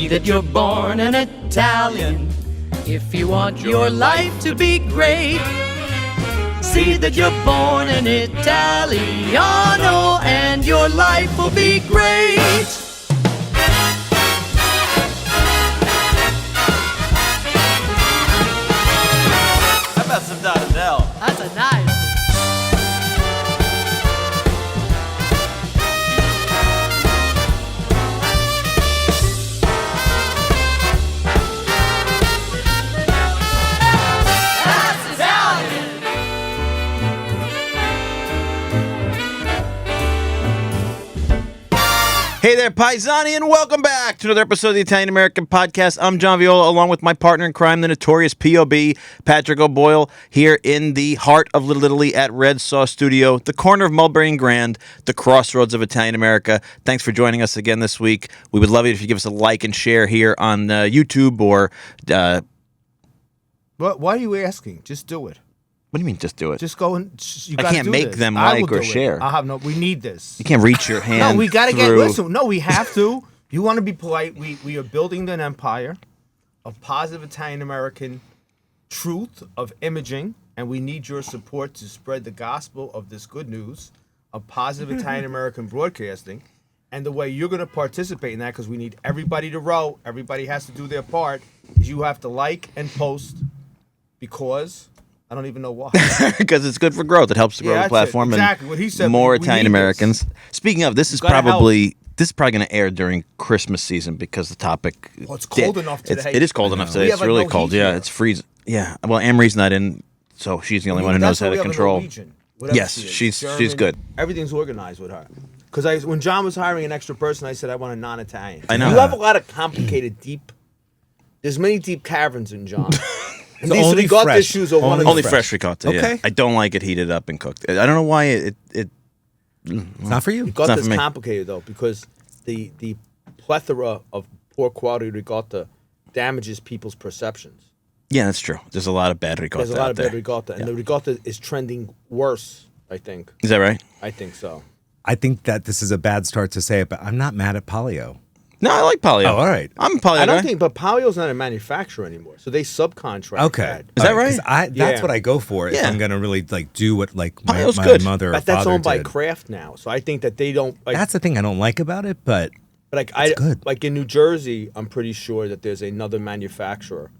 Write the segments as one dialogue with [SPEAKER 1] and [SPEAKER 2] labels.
[SPEAKER 1] See that you're born an Italian if you want your life to be great. See that you're born an Italiano and your life will be great.
[SPEAKER 2] How about some Donadell?
[SPEAKER 1] That's a nice.
[SPEAKER 3] Hey there, Paisani, and welcome back to another episode of the Italian American Podcast. I'm John Viola, along with my partner in crime, the notorious POB, Patrick O'Boyle, here in the heart of Little Italy at Red Sauce Studio, the corner of Mulberry and Grand, the crossroads of Italian America. Thanks for joining us again this week. We would love it if you give us a like and share here on YouTube or...
[SPEAKER 4] Why are you asking? Just do it.
[SPEAKER 3] What do you mean, just do it?
[SPEAKER 4] Just go and
[SPEAKER 3] I can't make them like or share.
[SPEAKER 4] I have no. We need this.
[SPEAKER 3] You can't reach your hand.
[SPEAKER 4] No, we got to
[SPEAKER 3] through...
[SPEAKER 4] Listen, no, we have to. You want to be polite. We are building an empire of positive Italian American truth of imaging, and we need your support to spread the gospel of this good news of positive Italian American broadcasting. And the way you're going to participate in that, because we need everybody to row, everybody has to do their part, is you have to like and post because. I don't even know why.
[SPEAKER 3] Because it's good for growth. It helps to grow the platform
[SPEAKER 4] exactly. What he said,
[SPEAKER 3] more
[SPEAKER 4] we
[SPEAKER 3] Italian Americans. Speaking of, this is probably going to air during Christmas season because the topic.
[SPEAKER 4] Well, it's cold enough today.
[SPEAKER 3] It is cold enough today. It's really cold. Yeah, it's freezing. Yeah. Well, Amory's not in, so she's the only one who knows how to control. Yes, she's good.
[SPEAKER 4] Everything's organized with her. Because when John was hiring an extra person, I said I want a non-Italian.
[SPEAKER 3] I know.
[SPEAKER 4] You have a lot of complicated, deep. There's many deep caverns in John. And these ricotta shoes are
[SPEAKER 3] only fresh ricotta. Okay. Yeah. I don't like it heated up and cooked. I don't know why it
[SPEAKER 5] it's not for you.
[SPEAKER 4] Ricotta is complicated though because the plethora of poor quality ricotta damages people's perceptions.
[SPEAKER 3] Yeah, that's true. There's a lot of bad ricotta.
[SPEAKER 4] There's a lot of bad ricotta, and the ricotta is trending worse. I think.
[SPEAKER 3] Is that right?
[SPEAKER 4] I think so.
[SPEAKER 5] I think that this is a bad start to say it, but I'm not mad at Palio.
[SPEAKER 3] No, I like Palio.
[SPEAKER 5] Oh, all right.
[SPEAKER 3] I'm a Palio
[SPEAKER 4] I don't
[SPEAKER 3] guy.
[SPEAKER 4] think, but Palio's not a manufacturer anymore, so they subcontract.
[SPEAKER 5] Okay,
[SPEAKER 4] that.
[SPEAKER 3] Is that right?
[SPEAKER 5] That's what I go for. If I'm gonna really do what my
[SPEAKER 3] good.
[SPEAKER 5] mother or
[SPEAKER 4] but that's
[SPEAKER 5] father
[SPEAKER 4] owned by
[SPEAKER 5] did.
[SPEAKER 4] Kraft now, so I think that they don't.
[SPEAKER 5] That's the thing I don't like about it, but
[SPEAKER 4] it's
[SPEAKER 5] good.
[SPEAKER 4] Like in New Jersey, I'm pretty sure that there's another manufacturer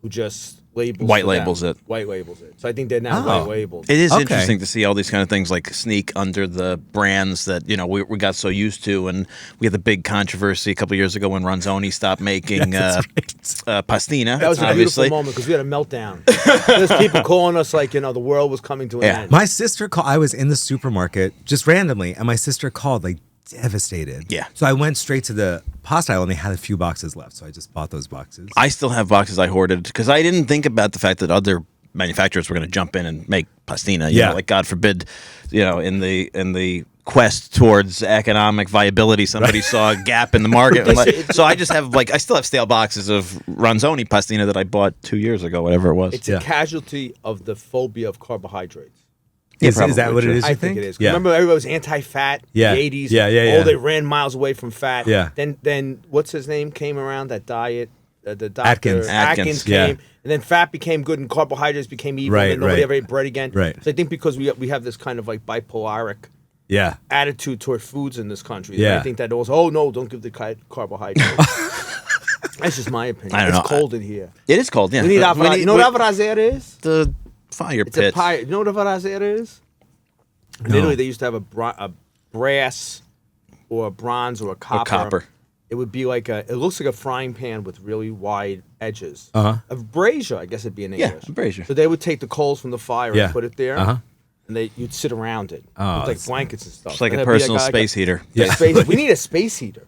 [SPEAKER 4] who just
[SPEAKER 3] white labels it.
[SPEAKER 4] White labels it. So I think they're now white labeled.
[SPEAKER 3] It is interesting to see all these kind of things like sneak under the brands that we got so used to, and we had the big controversy a couple of years ago when Ronzoni stopped making pastina.
[SPEAKER 4] That was a beautiful moment because we had a meltdown. There's people calling us like the world was coming to an end.
[SPEAKER 5] My sister called. I was in the supermarket just randomly, and my sister called like devastated.
[SPEAKER 3] Yeah.
[SPEAKER 5] So I went straight to the pasta aisle and they had a few boxes left. So I just bought those boxes.
[SPEAKER 3] I still have boxes I hoarded because I didn't think about the fact that other manufacturers were going to jump in and make pastina. You know, like God forbid, in the quest towards economic viability, somebody saw a gap in the market. So I just have I still have stale boxes of Ronzoni pastina that I bought 2 years ago, whatever it was.
[SPEAKER 4] It's a casualty of the phobia of carbohydrates.
[SPEAKER 5] Is that what it is?
[SPEAKER 4] I think it is. Yeah. Remember, everybody was anti-fat in the 80s.
[SPEAKER 5] Yeah.
[SPEAKER 4] Oh, they ran miles away from fat.
[SPEAKER 5] Yeah.
[SPEAKER 4] Then what's his name came around? That diet, the doctor
[SPEAKER 5] Atkins
[SPEAKER 4] came, and then fat became good and carbohydrates became evil.
[SPEAKER 5] Right.
[SPEAKER 4] And nobody ever ate bread again.
[SPEAKER 5] Right.
[SPEAKER 4] So I think because we have this kind of bipolaric attitude toward foods in this country.
[SPEAKER 5] Yeah.
[SPEAKER 4] I think that also, don't give the carbohydrates. That's just my opinion.
[SPEAKER 3] I don't know.
[SPEAKER 4] It's cold in here.
[SPEAKER 3] It is cold. Yeah.
[SPEAKER 4] You know what brazier is?
[SPEAKER 3] The fire
[SPEAKER 4] It's
[SPEAKER 3] pit.
[SPEAKER 4] You know what a brazier is? In Italy, they used to have a brass or a bronze or a copper. It would be it looks like a frying pan with really wide edges. A brazier, I guess it'd be in English.
[SPEAKER 3] Yeah, a brazier.
[SPEAKER 4] So they would take the coals from the fire and put it there, and you'd sit around it with blankets and stuff.
[SPEAKER 3] It's like a personal space heater.
[SPEAKER 4] Yeah. We need a space heater.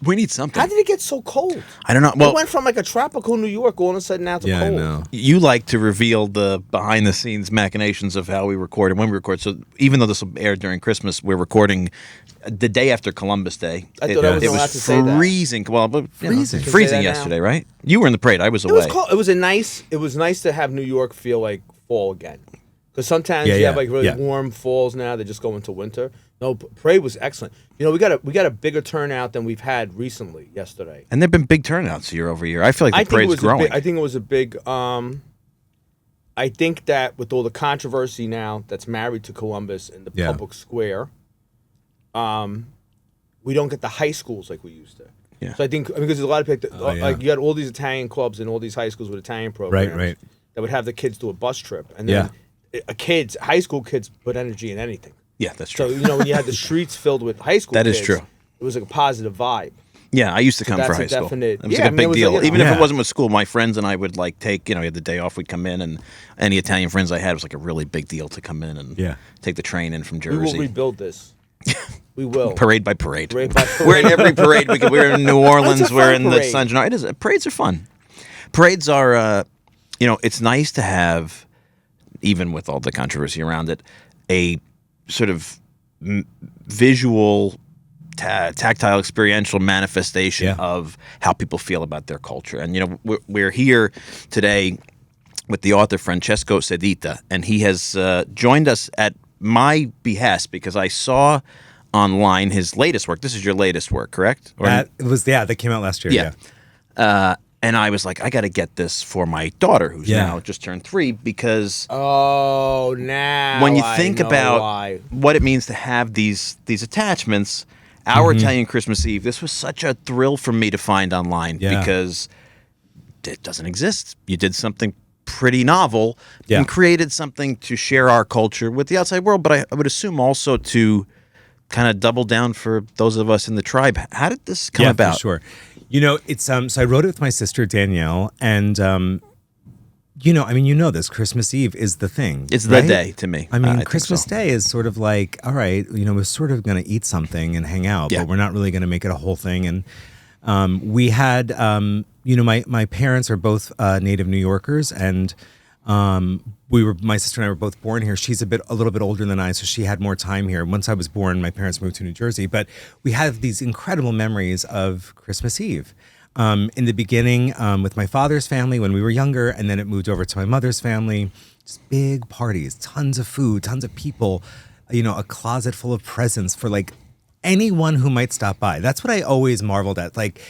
[SPEAKER 3] We need something.
[SPEAKER 4] How did it get so cold?
[SPEAKER 3] I don't know. Well,
[SPEAKER 4] it went from a tropical New York all of a sudden now to cold.
[SPEAKER 5] I know.
[SPEAKER 3] You like to reveal the behind-the-scenes machinations of how we record and when we record. So even though this will air during Christmas, we're recording the day after Columbus Day.
[SPEAKER 4] I thought I wasn't allowed to say that.
[SPEAKER 3] Freezing. Well, but
[SPEAKER 5] freezing
[SPEAKER 3] yesterday, right? You were in the parade. I was away.
[SPEAKER 4] It was cold. It was nice to have New York feel like fall again. Because sometimes
[SPEAKER 5] Yeah,
[SPEAKER 4] you
[SPEAKER 5] yeah,
[SPEAKER 4] have like really
[SPEAKER 5] yeah.
[SPEAKER 4] warm falls now. They just go into winter. No, parade was excellent. You know, we got a bigger turnout than we've had recently. Yesterday,
[SPEAKER 3] And there've been big turnouts year over year. I feel like the
[SPEAKER 4] I think it
[SPEAKER 3] parade's
[SPEAKER 4] was
[SPEAKER 3] growing.
[SPEAKER 4] I think it was a big. I think that with all the controversy now that's married to Columbus in the
[SPEAKER 5] Yeah.
[SPEAKER 4] public square, we don't get the high schools like we used to.
[SPEAKER 3] Yeah.
[SPEAKER 4] So I think because there's a lot of people,
[SPEAKER 5] Oh, yeah.
[SPEAKER 4] like you had all these Italian clubs and all these high schools with Italian programs,
[SPEAKER 5] right.
[SPEAKER 4] that would have the kids do a bus trip, and then high school kids put energy in anything.
[SPEAKER 3] Yeah, that's
[SPEAKER 4] So
[SPEAKER 3] true.
[SPEAKER 4] you know when you had the streets filled with high school,
[SPEAKER 3] That is
[SPEAKER 4] kids,
[SPEAKER 3] true.
[SPEAKER 4] It was like a positive vibe.
[SPEAKER 3] Yeah, I used to come
[SPEAKER 4] that's
[SPEAKER 3] for
[SPEAKER 4] a
[SPEAKER 3] high school.
[SPEAKER 4] definite-
[SPEAKER 3] It was
[SPEAKER 4] yeah,
[SPEAKER 3] like a
[SPEAKER 4] I mean,
[SPEAKER 3] big
[SPEAKER 4] it was
[SPEAKER 3] deal.
[SPEAKER 4] like, you
[SPEAKER 3] Even
[SPEAKER 4] know.
[SPEAKER 3] if it
[SPEAKER 5] Yeah.
[SPEAKER 3] wasn't with school, my friends and I would like take, you had the day off, we'd come in, and any Italian friends I had, it was like a really big deal to come in and
[SPEAKER 5] Yeah.
[SPEAKER 3] take the train in from
[SPEAKER 4] We will
[SPEAKER 3] Jersey.
[SPEAKER 4] rebuild this. We will.
[SPEAKER 3] Parade by parade.
[SPEAKER 4] Parade by parade.
[SPEAKER 3] We're in every parade. We're in New Orleans.
[SPEAKER 4] It's a
[SPEAKER 3] We're
[SPEAKER 4] fun
[SPEAKER 3] in the
[SPEAKER 4] parade.
[SPEAKER 3] Sunshine. It is. Parades are fun. Parades are, it's nice to have, even with all the controversy around it, a sort of visual, tactile, experiential manifestation
[SPEAKER 5] Yeah.
[SPEAKER 3] of how people feel about their culture. And we're here today with the author Francesco Sedita, and he has joined us at my behest because I saw online his latest work. This is your latest work, correct? Or-
[SPEAKER 5] That came out last year. Yeah.
[SPEAKER 3] and I was like, I got to get this for my daughter, who's
[SPEAKER 5] Yeah.
[SPEAKER 3] now just turned 3, because
[SPEAKER 4] Oh, now
[SPEAKER 3] when you
[SPEAKER 4] I
[SPEAKER 3] think
[SPEAKER 4] know
[SPEAKER 3] about
[SPEAKER 4] why.
[SPEAKER 3] what it means to have these attachments, our Italian Christmas Eve, this was such a thrill for me to find online
[SPEAKER 5] Yeah.
[SPEAKER 3] because it doesn't exist. You did something pretty novel
[SPEAKER 5] Yeah.
[SPEAKER 3] and created something to share our culture with the outside world, but I would assume also to kind of double down for those of us in the tribe. How did this come about?
[SPEAKER 5] For sure. It's so I wrote it with my sister Danielle, and this Christmas Eve is the thing.
[SPEAKER 3] It's the
[SPEAKER 5] right?
[SPEAKER 3] day to me.
[SPEAKER 5] I mean,
[SPEAKER 3] think
[SPEAKER 5] Christmas
[SPEAKER 3] so.
[SPEAKER 5] Day is sort of like, all right, we're sort of going to eat something and hang out,
[SPEAKER 3] Yeah.
[SPEAKER 5] but we're not really going to make it a whole thing. And we had, my parents are both native New Yorkers, and my sister and I were both born here. She's a little bit older than I, so she had more time here. Once I was born, my parents moved to New Jersey, but we have these incredible memories of Christmas Eve. In the beginning, with my father's family when we were younger, and then it moved over to my mother's family. Just big parties, tons of food, tons of people, a closet full of presents for like anyone who might stop by. That's what I always marveled at. Like,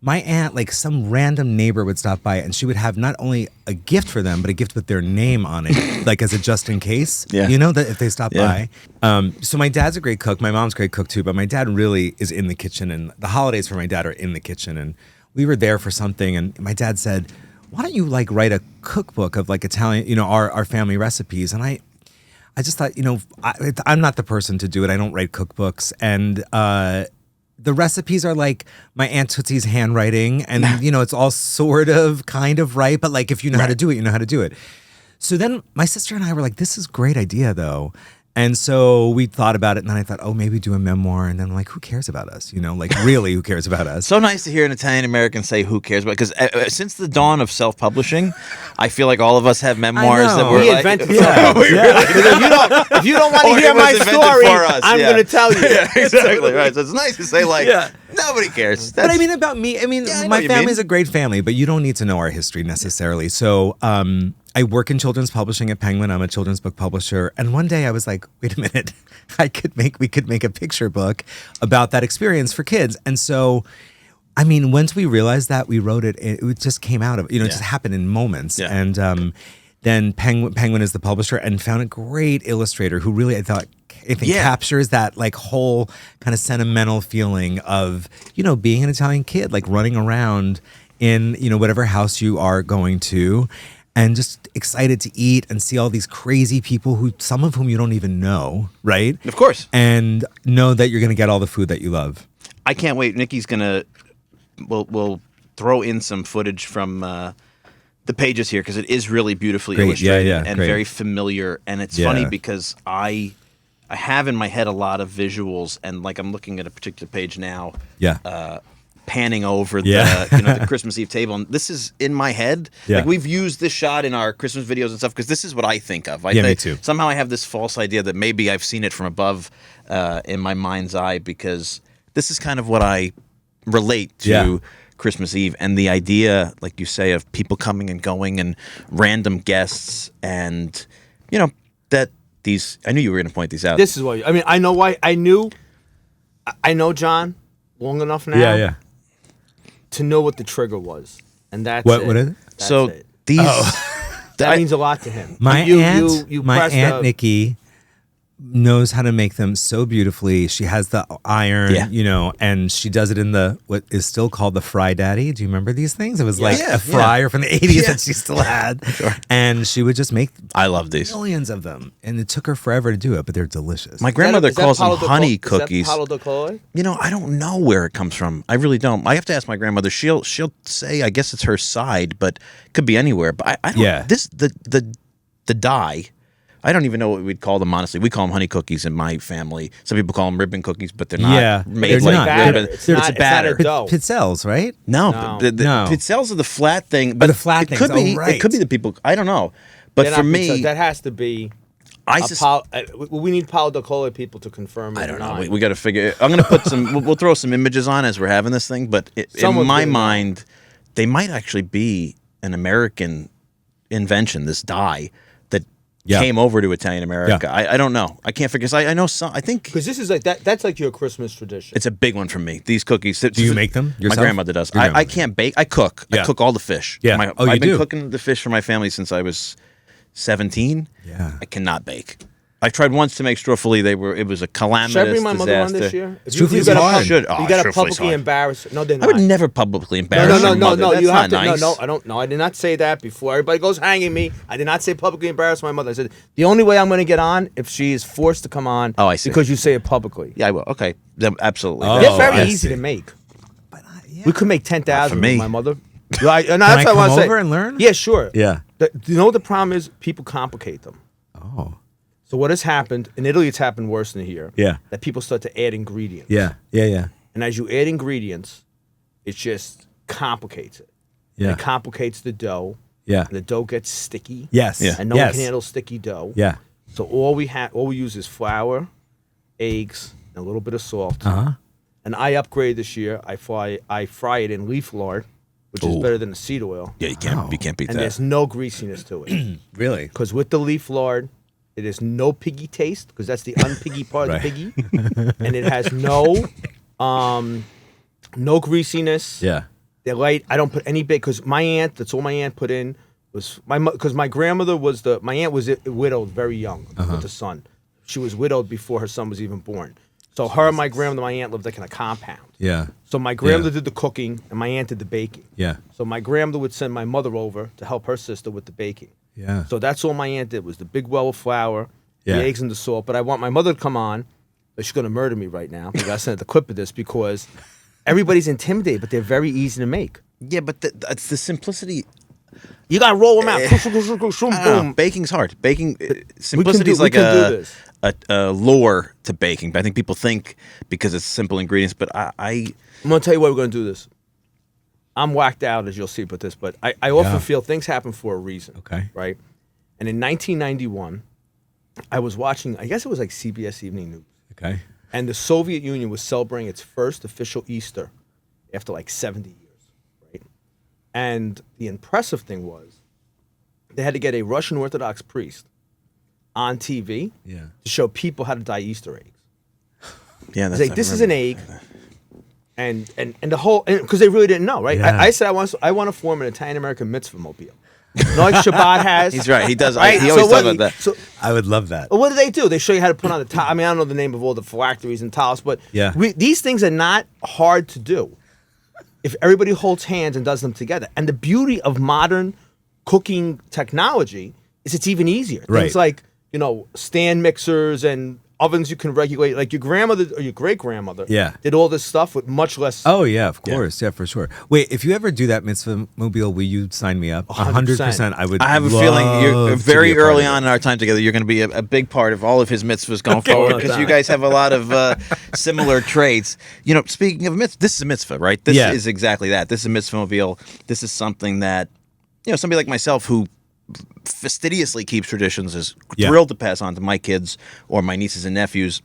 [SPEAKER 5] my aunt, like some random neighbor would stop by and she would have not only a gift for them, but a gift with their name on it, like as a just in case,
[SPEAKER 3] Yeah.
[SPEAKER 5] that if they stop
[SPEAKER 3] Yeah.
[SPEAKER 5] by. So my dad's a great cook. My mom's a great cook too, but my dad really is in the kitchen, and the holidays for my dad are in the kitchen. And we were there for something, and my dad said, why don't you like write a cookbook of like Italian, our family recipes? And I just thought, I'm not the person to do it. I don't write cookbooks. And, the recipes are like my Aunt Tootsie's handwriting, and it's all sort of kind of right, but like if you know how to do it, you know how to do it. So then my sister and I were like, this is a great idea though. And so we thought about it, and then I thought, oh, maybe do a memoir. And then like, who cares about us? Really, who cares about us?
[SPEAKER 3] So nice to hear an Italian American say, "Who cares?" Because since the dawn of self-publishing, I feel like all of us have memoirs
[SPEAKER 5] know.
[SPEAKER 3] that we're
[SPEAKER 4] We
[SPEAKER 3] like,
[SPEAKER 4] invented
[SPEAKER 5] Yeah.
[SPEAKER 4] If you don't want
[SPEAKER 3] Or
[SPEAKER 4] to hear
[SPEAKER 3] it was
[SPEAKER 4] my
[SPEAKER 3] invented
[SPEAKER 4] story,
[SPEAKER 3] for us,
[SPEAKER 4] I'm
[SPEAKER 3] yeah.
[SPEAKER 4] going to tell you.
[SPEAKER 3] yeah, exactly right. So it's nice to say like,
[SPEAKER 5] Yeah.
[SPEAKER 3] nobody cares.
[SPEAKER 5] But I
[SPEAKER 3] That's-
[SPEAKER 5] mean, about me,
[SPEAKER 3] I know what
[SPEAKER 5] my
[SPEAKER 3] you
[SPEAKER 5] family's
[SPEAKER 3] mean.
[SPEAKER 5] a great family, but you don't need to know our history necessarily. So I work in children's publishing at Penguin. I'm a children's book publisher. And one day I was like, wait a minute, we could make a picture book about that experience for kids. And so, I mean, once we realized that, we wrote it, it just came out of, it just happened in moments.
[SPEAKER 3] Yeah.
[SPEAKER 5] And then Penguin is the publisher, and found a great illustrator who really, I think captures that like whole kind of sentimental feeling of, being an Italian kid, like running around in, whatever house you are going to, and just excited to eat and see all these crazy people some of whom you don't even know, right?
[SPEAKER 3] Of course.
[SPEAKER 5] And know that you're going to get all the food that you love.
[SPEAKER 3] I can't wait. Nikki's we'll throw in some footage from the pages here because it is really beautifully
[SPEAKER 5] Great.
[SPEAKER 3] illustrated
[SPEAKER 5] Yeah,
[SPEAKER 3] and
[SPEAKER 5] great.
[SPEAKER 3] very familiar. And it's
[SPEAKER 5] Yeah.
[SPEAKER 3] funny because I have in my head a lot of visuals, and like I'm looking at a particular page now.
[SPEAKER 5] Yeah.
[SPEAKER 3] Panning over
[SPEAKER 5] Yeah.
[SPEAKER 3] the Christmas Eve table, and this is in my head.
[SPEAKER 5] Yeah.
[SPEAKER 3] Like we've used this shot in our Christmas videos and stuff because this is what I think of.
[SPEAKER 5] Yeah, me too.
[SPEAKER 3] Somehow I have this false idea that maybe I've seen it from above in my mind's eye because this is kind of what I relate to
[SPEAKER 5] Yeah.
[SPEAKER 3] Christmas Eve, and the idea, like you say, of people coming and going and random guests, and these. I knew you were going to point these out.
[SPEAKER 4] This is what I mean. I know why. I know John long enough now.
[SPEAKER 5] Yeah.
[SPEAKER 4] To know what the trigger was, and that's
[SPEAKER 5] What?
[SPEAKER 4] it.
[SPEAKER 5] What is it?
[SPEAKER 4] That's
[SPEAKER 3] So
[SPEAKER 4] it.
[SPEAKER 3] these.
[SPEAKER 4] That means a lot to him.
[SPEAKER 5] My aunt,
[SPEAKER 4] you
[SPEAKER 5] my
[SPEAKER 4] pressed
[SPEAKER 5] aunt
[SPEAKER 4] a-
[SPEAKER 5] Nikki knows how to make them so beautifully. She has the iron,
[SPEAKER 3] Yeah.
[SPEAKER 5] and she does it in the what is still called the Fry Daddy. Do you remember these things? It was like
[SPEAKER 3] Yeah,
[SPEAKER 5] a fryer from the 80s
[SPEAKER 3] Yeah.
[SPEAKER 5] that she still had. And she would just make
[SPEAKER 3] I love these.
[SPEAKER 5] millions of them. And it took her forever to do it, but they're delicious.
[SPEAKER 3] My grandmother
[SPEAKER 4] Is that
[SPEAKER 3] calls them
[SPEAKER 4] Palo de
[SPEAKER 3] honey
[SPEAKER 4] Col-
[SPEAKER 3] cookies.
[SPEAKER 4] Is that Palo de Col?
[SPEAKER 3] I don't know where it comes from. I really don't. I have to ask my grandmother. She'll say, I guess it's her side, but it could be anywhere. But I don't.
[SPEAKER 5] Yeah.
[SPEAKER 3] The dye. I don't even know what we'd call them. Honestly, we call them honey cookies in my family. Some people call them ribbon cookies, but they're not
[SPEAKER 5] Yeah,
[SPEAKER 3] made
[SPEAKER 5] they're
[SPEAKER 3] like
[SPEAKER 5] not.
[SPEAKER 3] ribbon.
[SPEAKER 4] It's
[SPEAKER 3] It's
[SPEAKER 4] not-
[SPEAKER 3] a
[SPEAKER 4] it's not
[SPEAKER 3] batter.
[SPEAKER 4] a dough.
[SPEAKER 5] Pizzelles, right?
[SPEAKER 3] No,
[SPEAKER 4] No.
[SPEAKER 3] the
[SPEAKER 5] No.
[SPEAKER 3] pizzelles are the flat thing. But
[SPEAKER 5] the flat
[SPEAKER 3] it
[SPEAKER 5] things.
[SPEAKER 3] could
[SPEAKER 5] Oh,
[SPEAKER 3] be.
[SPEAKER 5] right.
[SPEAKER 3] It could be the people. I don't know. But
[SPEAKER 4] They're
[SPEAKER 3] for
[SPEAKER 4] not
[SPEAKER 3] me,
[SPEAKER 4] pizza. That has to be.
[SPEAKER 3] I
[SPEAKER 4] We need Palo de Col people to confirm.
[SPEAKER 3] I don't know. We got to figure it. I'm going to put some. We'll throw some images on as we're having this thing. But in
[SPEAKER 4] Someone's
[SPEAKER 3] my
[SPEAKER 4] gonna know.
[SPEAKER 3] mind, they might actually be an American invention. This dye that
[SPEAKER 5] Yeah.
[SPEAKER 3] came over to Italian America.
[SPEAKER 5] Yeah.
[SPEAKER 3] I don't know. I can't figure. I know some. I think
[SPEAKER 4] Because this is like that. That's like your Christmas tradition.
[SPEAKER 3] it's a big one for me. These cookies.
[SPEAKER 5] Do you make them
[SPEAKER 3] My
[SPEAKER 5] yourself?
[SPEAKER 3] grandmother does.
[SPEAKER 5] Your
[SPEAKER 3] I
[SPEAKER 5] grandmother.
[SPEAKER 3] can't bake. I cook. I
[SPEAKER 5] Yeah.
[SPEAKER 3] cook all the fish.
[SPEAKER 5] Yeah. Oh, you
[SPEAKER 3] I've been
[SPEAKER 5] do?
[SPEAKER 3] cooking the fish for my family since I was 17.
[SPEAKER 5] Yeah.
[SPEAKER 3] I cannot bake. I tried once to make struffoli. It was a calamitous
[SPEAKER 4] Should I bring my mother on
[SPEAKER 3] disaster.
[SPEAKER 4] this year? If
[SPEAKER 5] Struffoli's
[SPEAKER 4] gotta
[SPEAKER 5] hard.
[SPEAKER 4] pub-
[SPEAKER 3] Should. Oh,
[SPEAKER 4] you got to
[SPEAKER 3] struffoli's
[SPEAKER 4] publicly
[SPEAKER 3] hard.
[SPEAKER 4] embarrass. No, they're
[SPEAKER 3] I
[SPEAKER 4] not.
[SPEAKER 3] would never publicly
[SPEAKER 4] No,
[SPEAKER 3] embarrass your mother.
[SPEAKER 4] no.
[SPEAKER 3] That's
[SPEAKER 4] You
[SPEAKER 3] not
[SPEAKER 4] have to.
[SPEAKER 3] nice.
[SPEAKER 4] No, I don't. No, I did not say that before. Everybody goes hanging me. I did not say publicly embarrass my mother. I said the only way I'm going to get on if she is forced to come on.
[SPEAKER 3] Oh, I see.
[SPEAKER 4] Because you say it publicly.
[SPEAKER 3] Yeah, I will. Okay, then absolutely.
[SPEAKER 5] Oh,
[SPEAKER 4] They're very
[SPEAKER 5] I
[SPEAKER 4] easy
[SPEAKER 5] see.
[SPEAKER 4] to make.
[SPEAKER 5] But yeah.
[SPEAKER 4] We could make 10,000
[SPEAKER 3] for me.
[SPEAKER 4] with my mother. No, that's
[SPEAKER 5] I
[SPEAKER 4] what I
[SPEAKER 5] come
[SPEAKER 4] want to say.
[SPEAKER 5] over and learn?
[SPEAKER 4] Yeah, sure.
[SPEAKER 5] Yeah.
[SPEAKER 4] Do you know what the problem is? People complicate them.
[SPEAKER 5] Oh.
[SPEAKER 4] So what has happened in Italy? It's happened worse than here.
[SPEAKER 5] Yeah.
[SPEAKER 4] That people start to add ingredients.
[SPEAKER 5] Yeah.
[SPEAKER 4] And as you add ingredients, it just complicates it.
[SPEAKER 5] Yeah.
[SPEAKER 4] It complicates the dough.
[SPEAKER 5] Yeah.
[SPEAKER 4] And the dough gets sticky.
[SPEAKER 5] Yes.
[SPEAKER 3] Yeah.
[SPEAKER 4] And no one can handle sticky dough.
[SPEAKER 5] Yeah.
[SPEAKER 4] So all we use is flour, eggs, and a little bit of salt.
[SPEAKER 5] Uh-huh.
[SPEAKER 4] And I upgrade this year. I fry it in leaf lard, which is
[SPEAKER 3] Ooh.
[SPEAKER 4] better than the seed oil.
[SPEAKER 3] Yeah, you can't beat
[SPEAKER 4] And
[SPEAKER 3] that.
[SPEAKER 4] there's no greasiness to it.
[SPEAKER 5] Really?
[SPEAKER 4] Because with the leaf lard, it is no piggy taste, because that's the unpiggy part of the
[SPEAKER 5] Right.
[SPEAKER 4] piggy. And it has no greasiness.
[SPEAKER 5] Yeah.
[SPEAKER 4] They're light. I don't put any bake, because my aunt, that's all my aunt put in, was because my grandmother my aunt was widowed very young with a son. She was widowed before her son was even born. So her and my grandmother, my aunt lived like in a compound.
[SPEAKER 5] Yeah.
[SPEAKER 4] So my grandmother
[SPEAKER 5] Yeah.
[SPEAKER 4] did the cooking and my aunt did the baking.
[SPEAKER 5] Yeah.
[SPEAKER 4] So my grandmother would send my mother over to help her sister with the baking.
[SPEAKER 5] Yeah.
[SPEAKER 4] So that's all my aunt did was the big well of flour,
[SPEAKER 5] Yeah.
[SPEAKER 4] the eggs and the salt. But I want my mother to come on. But she's going to murder me right now. I got to send the clip of this because everybody's intimidated, but they're very easy to make.
[SPEAKER 3] Yeah, but it's the simplicity.
[SPEAKER 4] You got to roll them out.
[SPEAKER 3] I don't know.
[SPEAKER 4] Boom.
[SPEAKER 3] Baking's hard. Baking simplicity is
[SPEAKER 4] we
[SPEAKER 3] like
[SPEAKER 4] can do this.
[SPEAKER 3] a lure to baking. But I think people think because it's simple ingredients. But I
[SPEAKER 4] I'm going to tell you why we're going to do this. I'm whacked out, as you'll see with this, but I often
[SPEAKER 5] Yeah.
[SPEAKER 4] feel things happen for a reason.
[SPEAKER 5] Okay.
[SPEAKER 4] Right? And in 1991, I was watching, I guess it was like CBS Evening News.
[SPEAKER 5] Okay.
[SPEAKER 4] And the Soviet Union was celebrating its first official Easter after like 70 years, right? And the impressive thing was they had to get a Russian Orthodox priest on TV
[SPEAKER 5] Yeah.
[SPEAKER 4] to show people how to dye Easter eggs.
[SPEAKER 3] yeah,
[SPEAKER 4] It's
[SPEAKER 3] that's,
[SPEAKER 4] like, this is an egg. And the whole, because they really didn't know, right?
[SPEAKER 5] Yeah.
[SPEAKER 4] I said I want to form an Italian-American mitzvah mobile. Like Shabbat has.
[SPEAKER 3] He's right. He does.
[SPEAKER 4] Right?
[SPEAKER 3] He always
[SPEAKER 4] So
[SPEAKER 3] talks
[SPEAKER 4] what-
[SPEAKER 3] about that.
[SPEAKER 4] So,
[SPEAKER 5] I would love that.
[SPEAKER 4] well, what do they do? They show you how to put on the top. I mean, I don't know the name of all the phylacteries and talis, but
[SPEAKER 5] Yeah.
[SPEAKER 4] these things are not hard to do if everybody holds hands and does them together. And the beauty of modern cooking technology is it's even easier.
[SPEAKER 5] Right.
[SPEAKER 4] Things like, stand mixers and ovens you can regulate. Like your grandmother or your great-grandmother
[SPEAKER 5] Yeah.
[SPEAKER 4] did all this stuff with much less.
[SPEAKER 5] Oh yeah, of course, yeah, for sure. Wait, if you ever do that mitzvah mobile, will you sign me up?
[SPEAKER 4] 100%.
[SPEAKER 5] I would.
[SPEAKER 3] I have a feeling you're
[SPEAKER 5] love to
[SPEAKER 3] very
[SPEAKER 5] be a part
[SPEAKER 3] early
[SPEAKER 5] of it.
[SPEAKER 3] on in our time together. You're going to be a big part of all of his mitzvahs going forward because you guys have a lot of similar traits. Speaking of mitzvah, this is a mitzvah, right? This
[SPEAKER 5] Yeah.
[SPEAKER 3] is exactly that. This is a mitzvah mobile. This is something that somebody like myself who fastidiously keeps traditions is
[SPEAKER 5] Yeah.
[SPEAKER 3] thrilled to pass on to my kids or my nieces and nephews,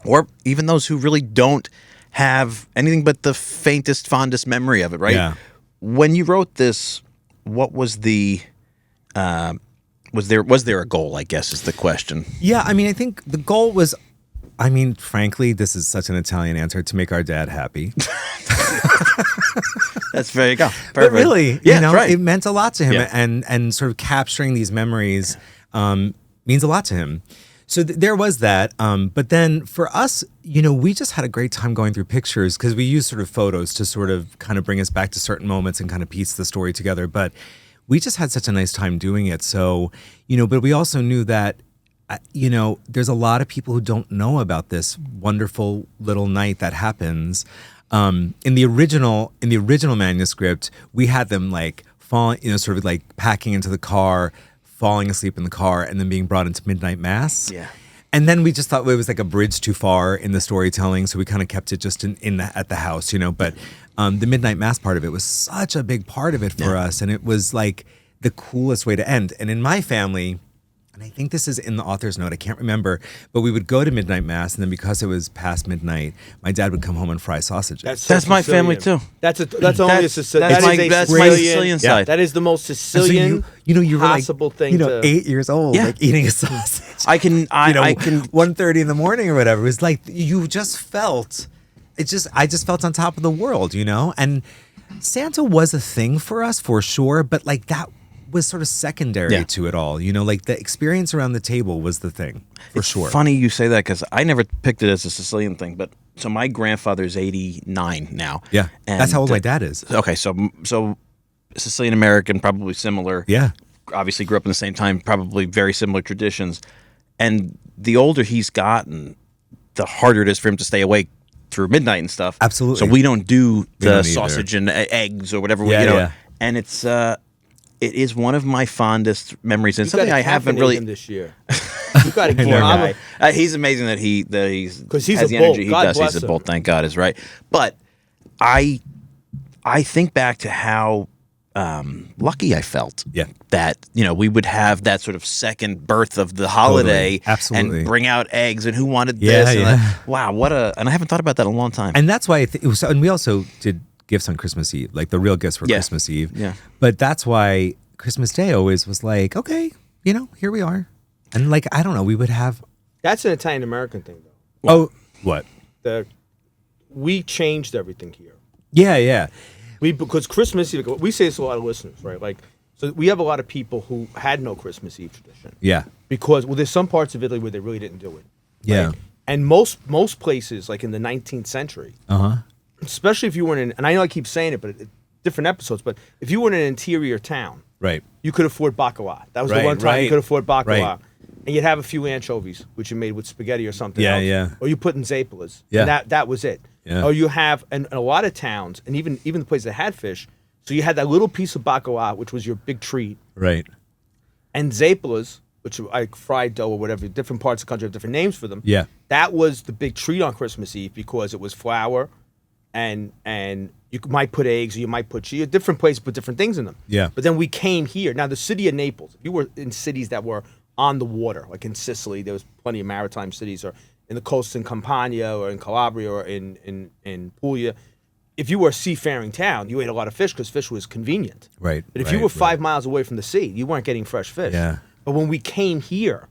[SPEAKER 3] or even those who really don't have anything but the faintest, fondest memory of it, right?
[SPEAKER 5] Yeah.
[SPEAKER 3] When you wrote this, what was the Was there a goal, I guess, is the question.
[SPEAKER 5] Yeah, I mean, I think the goal was, frankly, this is such an Italian answer, to make our dad happy.
[SPEAKER 3] There you go. Perfect.
[SPEAKER 5] But really,
[SPEAKER 3] yeah, right.
[SPEAKER 5] it meant a lot to him,
[SPEAKER 3] Yeah.
[SPEAKER 5] and sort of capturing these memories means a lot to him. So there was that. But then for us, we just had a great time going through pictures because we used sort of photos to sort of kind of bring us back to certain moments and kind of piece the story together. But we just had such a nice time doing it. So, but we also knew that, there's a lot of people who don't know about this wonderful little night that happens. In the original manuscript, we had them like falling, sort of like packing into the car, falling asleep in the car, and then being brought into midnight mass.
[SPEAKER 3] Yeah.
[SPEAKER 5] And then we just thought it was like a bridge too far in the storytelling, so we kind of kept it just at the house, But the midnight mass part of it was such a big part of it for us, and it was like the coolest way to end. And in my family, and I think this is in the author's note, I can't remember, but we would go to midnight mass, and then because it was past midnight, my dad would come home and fry sausages.
[SPEAKER 3] That's my family too.
[SPEAKER 4] That's only a Sicilian.
[SPEAKER 3] That's my Sicilian
[SPEAKER 5] Yeah.
[SPEAKER 3] side.
[SPEAKER 4] That is the most Sicilian
[SPEAKER 5] you were
[SPEAKER 4] possible thing to
[SPEAKER 5] 8 years old,
[SPEAKER 3] Yeah.
[SPEAKER 5] like eating a sausage.
[SPEAKER 3] I can
[SPEAKER 5] 1:30 in the morning or whatever. It was like you just felt I just felt on top of the world, And Santa was a thing for us for sure, but like that was sort of secondary to it all. Like the experience around the table was the thing for sure.
[SPEAKER 3] Funny you say that because I never picked it as a Sicilian thing, but so my grandfather's 89 now.
[SPEAKER 5] Yeah,
[SPEAKER 3] and
[SPEAKER 5] that's how old my dad is.
[SPEAKER 3] Okay, so Sicilian American, probably similar.
[SPEAKER 5] Yeah.
[SPEAKER 3] Obviously grew up in the same time, probably very similar traditions. And the older he's gotten, the harder it is for him to stay awake through midnight and stuff.
[SPEAKER 5] Absolutely.
[SPEAKER 3] So we don't do the
[SPEAKER 5] don't
[SPEAKER 3] sausage and eggs or whatever.
[SPEAKER 5] Yeah.
[SPEAKER 3] And it is one of my fondest memories, and
[SPEAKER 4] You
[SPEAKER 3] something
[SPEAKER 4] gotta
[SPEAKER 3] I haven't
[SPEAKER 4] caffeinate
[SPEAKER 3] really.
[SPEAKER 4] him this year. You got to keep him.
[SPEAKER 3] He's amazing that he's
[SPEAKER 4] 'Cause he's
[SPEAKER 3] has
[SPEAKER 4] a
[SPEAKER 3] the
[SPEAKER 4] bolt.
[SPEAKER 3] energy he
[SPEAKER 4] God
[SPEAKER 3] does.
[SPEAKER 4] bless
[SPEAKER 3] He's a
[SPEAKER 4] him.
[SPEAKER 3] bolt. Thank God is right. But I think back to how lucky I felt.
[SPEAKER 5] Yeah.
[SPEAKER 3] That we would have that sort of second birth of the holiday,
[SPEAKER 5] Totally. Absolutely.
[SPEAKER 3] and bring out eggs and who wanted
[SPEAKER 5] Yeah,
[SPEAKER 3] this. And
[SPEAKER 5] yeah.
[SPEAKER 3] that. Wow, and I haven't thought about that in a long time.
[SPEAKER 5] And that's why and we also did gifts on Christmas Eve, like the real gifts for
[SPEAKER 3] Yeah.
[SPEAKER 5] Christmas Eve.
[SPEAKER 3] Yeah.
[SPEAKER 5] But that's why Christmas Day always was like, okay, here we are. And like, I don't know, we would have.
[SPEAKER 4] That's an Italian American thing, though.
[SPEAKER 5] Oh, what?
[SPEAKER 4] We changed everything here.
[SPEAKER 5] Yeah.
[SPEAKER 4] Because Christmas Eve, we say this to a lot of listeners, right? Like, so we have a lot of people who had no Christmas Eve tradition.
[SPEAKER 5] Yeah.
[SPEAKER 4] Because there's some parts of Italy where they really didn't do it.
[SPEAKER 5] Yeah.
[SPEAKER 4] Right? And most places, like in the 19th century, especially if you were in, and I know I keep saying it, but different episodes, but if you were in an interior town,
[SPEAKER 5] Right.
[SPEAKER 4] you could afford bacala. That was the
[SPEAKER 5] Right,
[SPEAKER 4] one time you
[SPEAKER 5] right.
[SPEAKER 4] could afford bacala.
[SPEAKER 5] Right.
[SPEAKER 4] And you'd have a few anchovies, which you made with spaghetti or something
[SPEAKER 5] Yeah,
[SPEAKER 4] else.
[SPEAKER 5] yeah.
[SPEAKER 4] Or you put in zapalas.
[SPEAKER 5] Yeah.
[SPEAKER 4] And that was it.
[SPEAKER 5] Yeah.
[SPEAKER 4] Or you have, and a lot of towns, and even the places that had fish, so you had that little piece of bacala, which was your big treat,
[SPEAKER 5] Right.
[SPEAKER 4] and zapalas, which are like fried dough or whatever, different parts of the country have different names for them.
[SPEAKER 5] Yeah.
[SPEAKER 4] That was the big treat on Christmas Eve because it was flour, and you might put eggs or you might put cheese. Different places put different things in them.
[SPEAKER 5] Yeah.
[SPEAKER 4] But then we came here. Now the city of Naples. If you were in cities that were on the water, like in Sicily, there was plenty of maritime cities, or in the coast in Campania or in Calabria or in Puglia. If you were a seafaring town, you ate a lot of fish because fish was convenient.
[SPEAKER 5] Right.
[SPEAKER 4] But if you were 5 miles away from the sea, you weren't getting fresh fish.
[SPEAKER 5] Yeah.
[SPEAKER 4] But when we came here,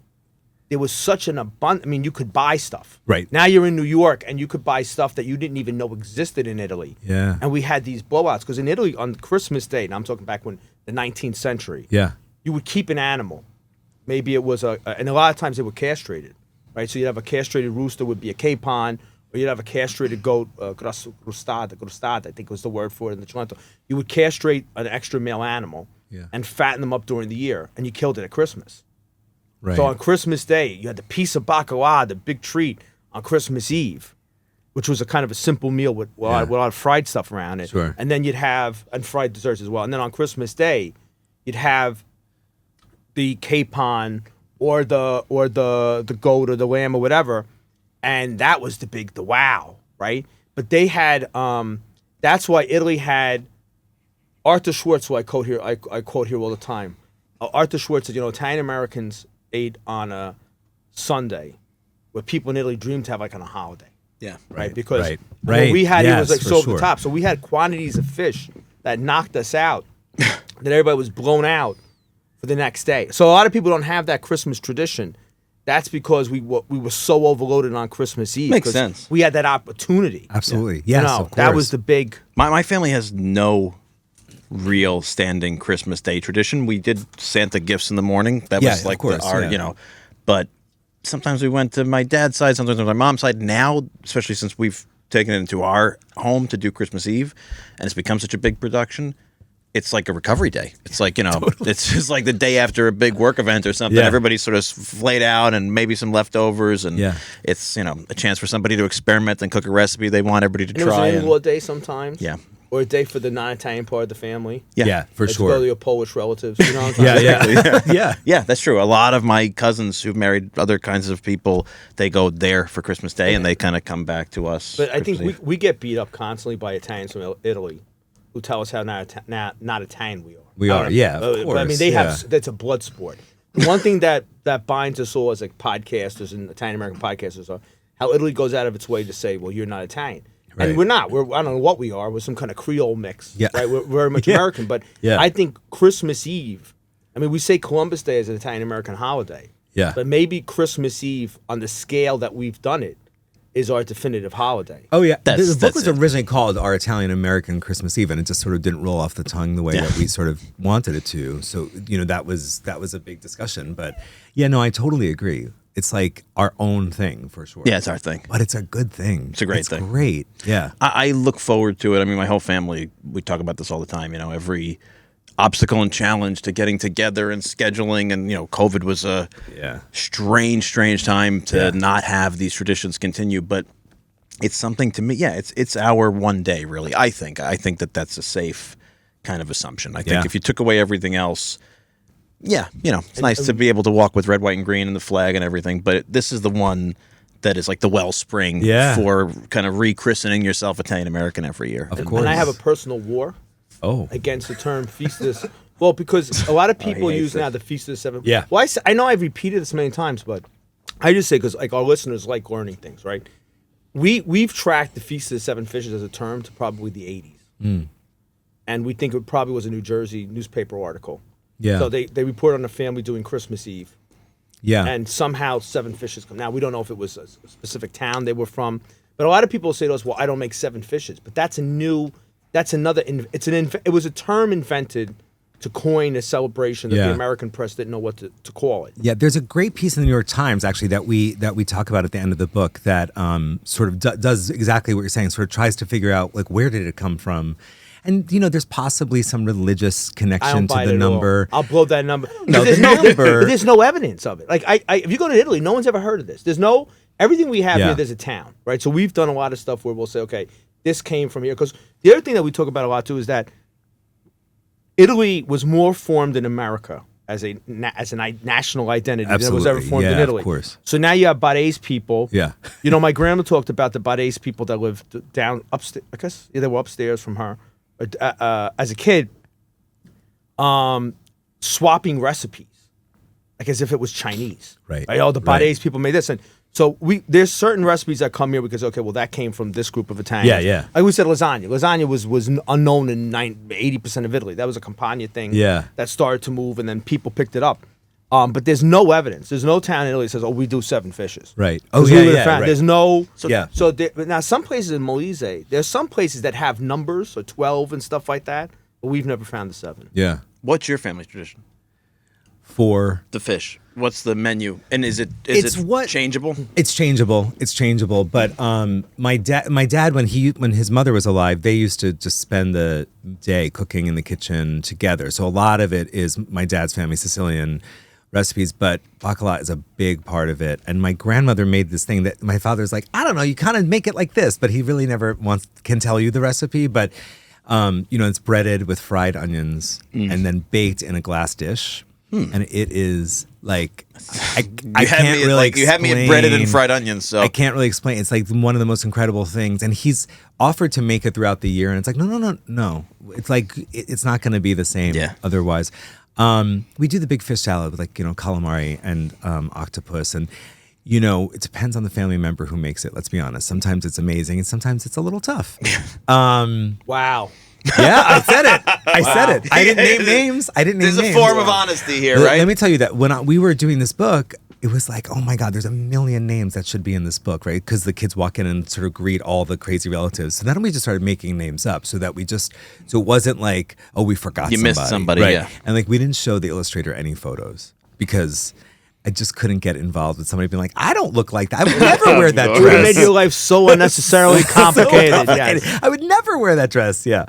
[SPEAKER 4] there was such an abundance. I mean, you could buy stuff.
[SPEAKER 5] Right.
[SPEAKER 4] Now you're in New York and you could buy stuff that you didn't even know existed in Italy.
[SPEAKER 5] Yeah.
[SPEAKER 4] And we had these blowouts because in Italy on Christmas Day, and I'm talking back when the 19th century,
[SPEAKER 5] Yeah.
[SPEAKER 4] you would keep an animal. Maybe it was and a lot of times they were castrated, right? So you'd have a castrated rooster would be a capon, or you'd have a castrated goat, crostata, I think was the word for it in the Cilento. You would castrate an extra male animal and fatten them up during the year, and you killed it at Christmas.
[SPEAKER 5] Right.
[SPEAKER 4] So on Christmas Day, you had the piece of bacala, the big treat on Christmas Eve, which was a kind of a simple meal with a lot of fried stuff around it.
[SPEAKER 5] Sure.
[SPEAKER 4] And then you'd have, and fried desserts as well. And then on Christmas Day, you'd have the capon or the goat or the lamb or whatever, and that was the wow, right? But they had that's why Italy had Arthur Schwartz, who I quote here all the time. Arthur Schwartz said, Italian Americans ate on a Sunday, what people in Italy dreamed to have like on a holiday.
[SPEAKER 3] Yeah.
[SPEAKER 4] Right? Because
[SPEAKER 5] Right.
[SPEAKER 4] what we had here was
[SPEAKER 5] Yes,
[SPEAKER 4] like
[SPEAKER 5] for
[SPEAKER 4] so over
[SPEAKER 5] sure.
[SPEAKER 4] the top. So we had quantities of fish that knocked us out, that everybody was blown out for the next day. So a lot of people don't have that Christmas tradition. That's because we were so overloaded on Christmas Eve.
[SPEAKER 3] Makes
[SPEAKER 4] 'cause
[SPEAKER 3] sense.
[SPEAKER 4] We had that opportunity.
[SPEAKER 5] Absolutely. Yes, of course.
[SPEAKER 4] That was the big.
[SPEAKER 3] My family has no real standing Christmas Day tradition. We did Santa gifts in the morning. That
[SPEAKER 5] Yeah,
[SPEAKER 3] was
[SPEAKER 5] of
[SPEAKER 3] like
[SPEAKER 5] course,
[SPEAKER 3] our,
[SPEAKER 5] yeah.
[SPEAKER 3] but sometimes we went to my dad's side, sometimes to my mom's side. Now, especially since we've taken it into our home to do Christmas Eve, and it's become such a big production, it's like a recovery day. It's like, it's just like the day after a big work event or something.
[SPEAKER 5] Yeah.
[SPEAKER 3] Everybody's sort of flayed out and maybe some leftovers. And
[SPEAKER 5] Yeah.
[SPEAKER 3] it's, a chance for somebody to experiment and cook a recipe they want everybody to
[SPEAKER 4] And it was
[SPEAKER 3] try.
[SPEAKER 4] an
[SPEAKER 3] and-
[SPEAKER 4] in-law day sometimes.
[SPEAKER 3] Yeah.
[SPEAKER 4] Or a day for the non-Italian part of the family.
[SPEAKER 5] Yeah, for
[SPEAKER 4] Let's go to
[SPEAKER 5] sure.
[SPEAKER 4] your Polish relatives. You know what I'm
[SPEAKER 5] Yeah,
[SPEAKER 4] saying?
[SPEAKER 5] yeah, yeah.
[SPEAKER 3] Yeah, that's true. A lot of my cousins who've married other kinds of people, they go there for Christmas Day and they kind of come back to us.
[SPEAKER 4] But I think
[SPEAKER 3] Christmas Eve.
[SPEAKER 4] we get beat up constantly by Italians from Italy who tell us how not Italian we are.
[SPEAKER 5] We are, yeah, of
[SPEAKER 4] But I mean,
[SPEAKER 5] course,
[SPEAKER 4] they
[SPEAKER 5] yeah.
[SPEAKER 4] have, that's a blood sport. The one thing that binds us all as like podcasters and Italian-American podcasters are how Italy goes out of its way to say, well, you're not Italian.
[SPEAKER 5] Right.
[SPEAKER 4] And we're not. I don't know what we are. We're some kind of Creole mix.
[SPEAKER 5] Yeah.
[SPEAKER 4] Right? We're very much
[SPEAKER 5] Yeah.
[SPEAKER 4] American. But
[SPEAKER 5] Yeah.
[SPEAKER 4] I think Christmas Eve, I mean, we say Columbus Day is an Italian-American holiday.
[SPEAKER 5] Yeah.
[SPEAKER 4] But maybe Christmas Eve, on the scale that we've done it, is our definitive holiday.
[SPEAKER 5] Oh yeah,
[SPEAKER 3] That's-
[SPEAKER 5] the book
[SPEAKER 3] that's
[SPEAKER 5] was
[SPEAKER 3] it.
[SPEAKER 5] originally called Our Italian American Christmas Eve, and it just sort of didn't roll off the tongue the way that we sort of wanted it to. So that was a big discussion. But yeah, no, I totally agree. It's like our own thing for sure.
[SPEAKER 3] Yeah, it's our thing.
[SPEAKER 5] but it's a good thing.
[SPEAKER 3] It's a great thing.
[SPEAKER 5] Great, yeah.
[SPEAKER 3] I look forward to it. I mean, my whole family, we talk about this all the time, every obstacle and challenge to getting together and scheduling. And, COVID was a
[SPEAKER 5] Yeah.
[SPEAKER 3] strange time to not have these traditions continue. But it's something to me. Yeah, it's our one day, really. I think that that's a safe kind of assumption. I think
[SPEAKER 5] Yeah.
[SPEAKER 3] if you took away everything else, yeah, it's nice to be able to walk with red, white, and green and the flag and everything. But this is the one that is like the wellspring for kind of rechristening yourself Italian American every year.
[SPEAKER 5] Of
[SPEAKER 4] And
[SPEAKER 5] course.
[SPEAKER 4] I have a personal war
[SPEAKER 5] Oh,
[SPEAKER 4] against the term Feast of the... Well, because a lot of people
[SPEAKER 3] hates
[SPEAKER 4] use
[SPEAKER 3] it.
[SPEAKER 4] now the Feast of the Seven.
[SPEAKER 5] Yeah.
[SPEAKER 4] Well, I know I've repeated this many times, but I just say because like our listeners like learning things, right? We've tracked the Feast of the Seven Fishes as a term to probably the 80s. And we think it probably was a New Jersey newspaper article.
[SPEAKER 5] yeah.
[SPEAKER 4] So they report on a family doing Christmas Eve.
[SPEAKER 5] yeah.
[SPEAKER 4] And somehow seven fishes come. Now, we don't know if it was a specific town they were from. But a lot of people say to us, well, I don't make seven fishes. But that's it was a term invented to coin a celebration that
[SPEAKER 5] Yeah.
[SPEAKER 4] the American press didn't know what to call it.
[SPEAKER 5] Yeah, there's a great piece in the New York Times actually that we talk about at the end of the book that sort of does exactly what you're saying. Sort of tries to figure out like where did it come from, and there's possibly some religious
[SPEAKER 4] I
[SPEAKER 5] connection
[SPEAKER 4] don't
[SPEAKER 5] to
[SPEAKER 4] buy
[SPEAKER 5] the
[SPEAKER 4] it at all.
[SPEAKER 5] number.
[SPEAKER 4] I'll blow that number.
[SPEAKER 5] No,
[SPEAKER 4] There's
[SPEAKER 5] the
[SPEAKER 4] no,
[SPEAKER 5] number-
[SPEAKER 4] there's no evidence of it. Like if you go to Italy, no one's ever heard of this. There's no everything we have
[SPEAKER 5] Yeah.
[SPEAKER 4] here. There's a town, right? So we've done a lot of stuff where we'll say, okay, this came from here. Because the other thing that we talk about a lot too is that Italy was more formed in America as a national identity than it was ever
[SPEAKER 5] Absolutely.
[SPEAKER 4] formed in
[SPEAKER 5] Yeah, of
[SPEAKER 4] Italy.
[SPEAKER 5] course.
[SPEAKER 4] So now you have Barese people.
[SPEAKER 5] Yeah.
[SPEAKER 4] My grandma talked about the Barese people that lived down upstairs. I guess they were upstairs from her. As a kid, swapping recipes, like as if it was Chinese.
[SPEAKER 5] Right.
[SPEAKER 4] Oh, the
[SPEAKER 5] Right.
[SPEAKER 4] Barese people made this, and so there's certain recipes that come here because okay, well that came from this group of Italians.
[SPEAKER 5] Yeah, yeah.
[SPEAKER 4] Like we said, lasagna. Lasagna was unknown in 80% of Italy. That was a Campania thing.
[SPEAKER 5] Yeah.
[SPEAKER 4] That started to move, and then people picked it up. But there's no evidence. There's no town in Italy that says, "Oh, we do seven fishes."
[SPEAKER 5] Right.
[SPEAKER 4] 'Cause
[SPEAKER 5] Oh,
[SPEAKER 4] we
[SPEAKER 5] yeah,
[SPEAKER 4] would've
[SPEAKER 5] yeah,
[SPEAKER 4] found-
[SPEAKER 5] right.
[SPEAKER 4] There's no. So,
[SPEAKER 5] Yeah.
[SPEAKER 4] So but now some places in Molise, there's some places that have numbers, so 12 and stuff like that. But we've never found the seven.
[SPEAKER 5] Yeah.
[SPEAKER 3] What's your family tradition?
[SPEAKER 5] For
[SPEAKER 3] The fish. What's the menu? And is it changeable?
[SPEAKER 5] It's changeable. But my dad, when his mother was alive, they used to just spend the day cooking in the kitchen together. So a lot of it is my dad's family Sicilian recipes, but bacala is a big part of it. And my grandmother made this thing that my father's like, I don't know, you kind of make it like this, but he really never can tell you the recipe. But it's breaded with fried onions and then baked in a glass dish. And it is like I can't really
[SPEAKER 3] you had me at breaded and
[SPEAKER 5] explain-
[SPEAKER 3] fried onions. So
[SPEAKER 5] I can't really explain. It's like one of the most incredible things. And he's offered to make it throughout the year, and it's like no. It's like it's not going to be the same.
[SPEAKER 3] Yeah.
[SPEAKER 5] Otherwise, we do the big fish salad with calamari and octopus, and it depends on the family member who makes it. Let's be honest. Sometimes it's amazing, and sometimes it's a little tough.
[SPEAKER 4] Wow.
[SPEAKER 5] Yeah, I said it. I said it. I didn't name names. I didn't name
[SPEAKER 3] There's
[SPEAKER 5] names.
[SPEAKER 3] a form of honesty here,
[SPEAKER 5] Let
[SPEAKER 3] right?
[SPEAKER 5] me tell you that when we were doing this book, it was like, oh my God, there's a million names that should be in this book, right? Because the kids walk in and sort of greet all the crazy relatives. So then we just started making names up so that so it wasn't like, oh, we forgot
[SPEAKER 3] You missed somebody,
[SPEAKER 5] right?
[SPEAKER 3] yeah.
[SPEAKER 5] And like we didn't show the illustrator any photos because I just couldn't get involved with somebody being like, I don't look like that. I would never wear that
[SPEAKER 4] It would have
[SPEAKER 5] dress.
[SPEAKER 4] made your life so unnecessarily complicated. Yes.
[SPEAKER 5] I would never wear that dress. Yeah.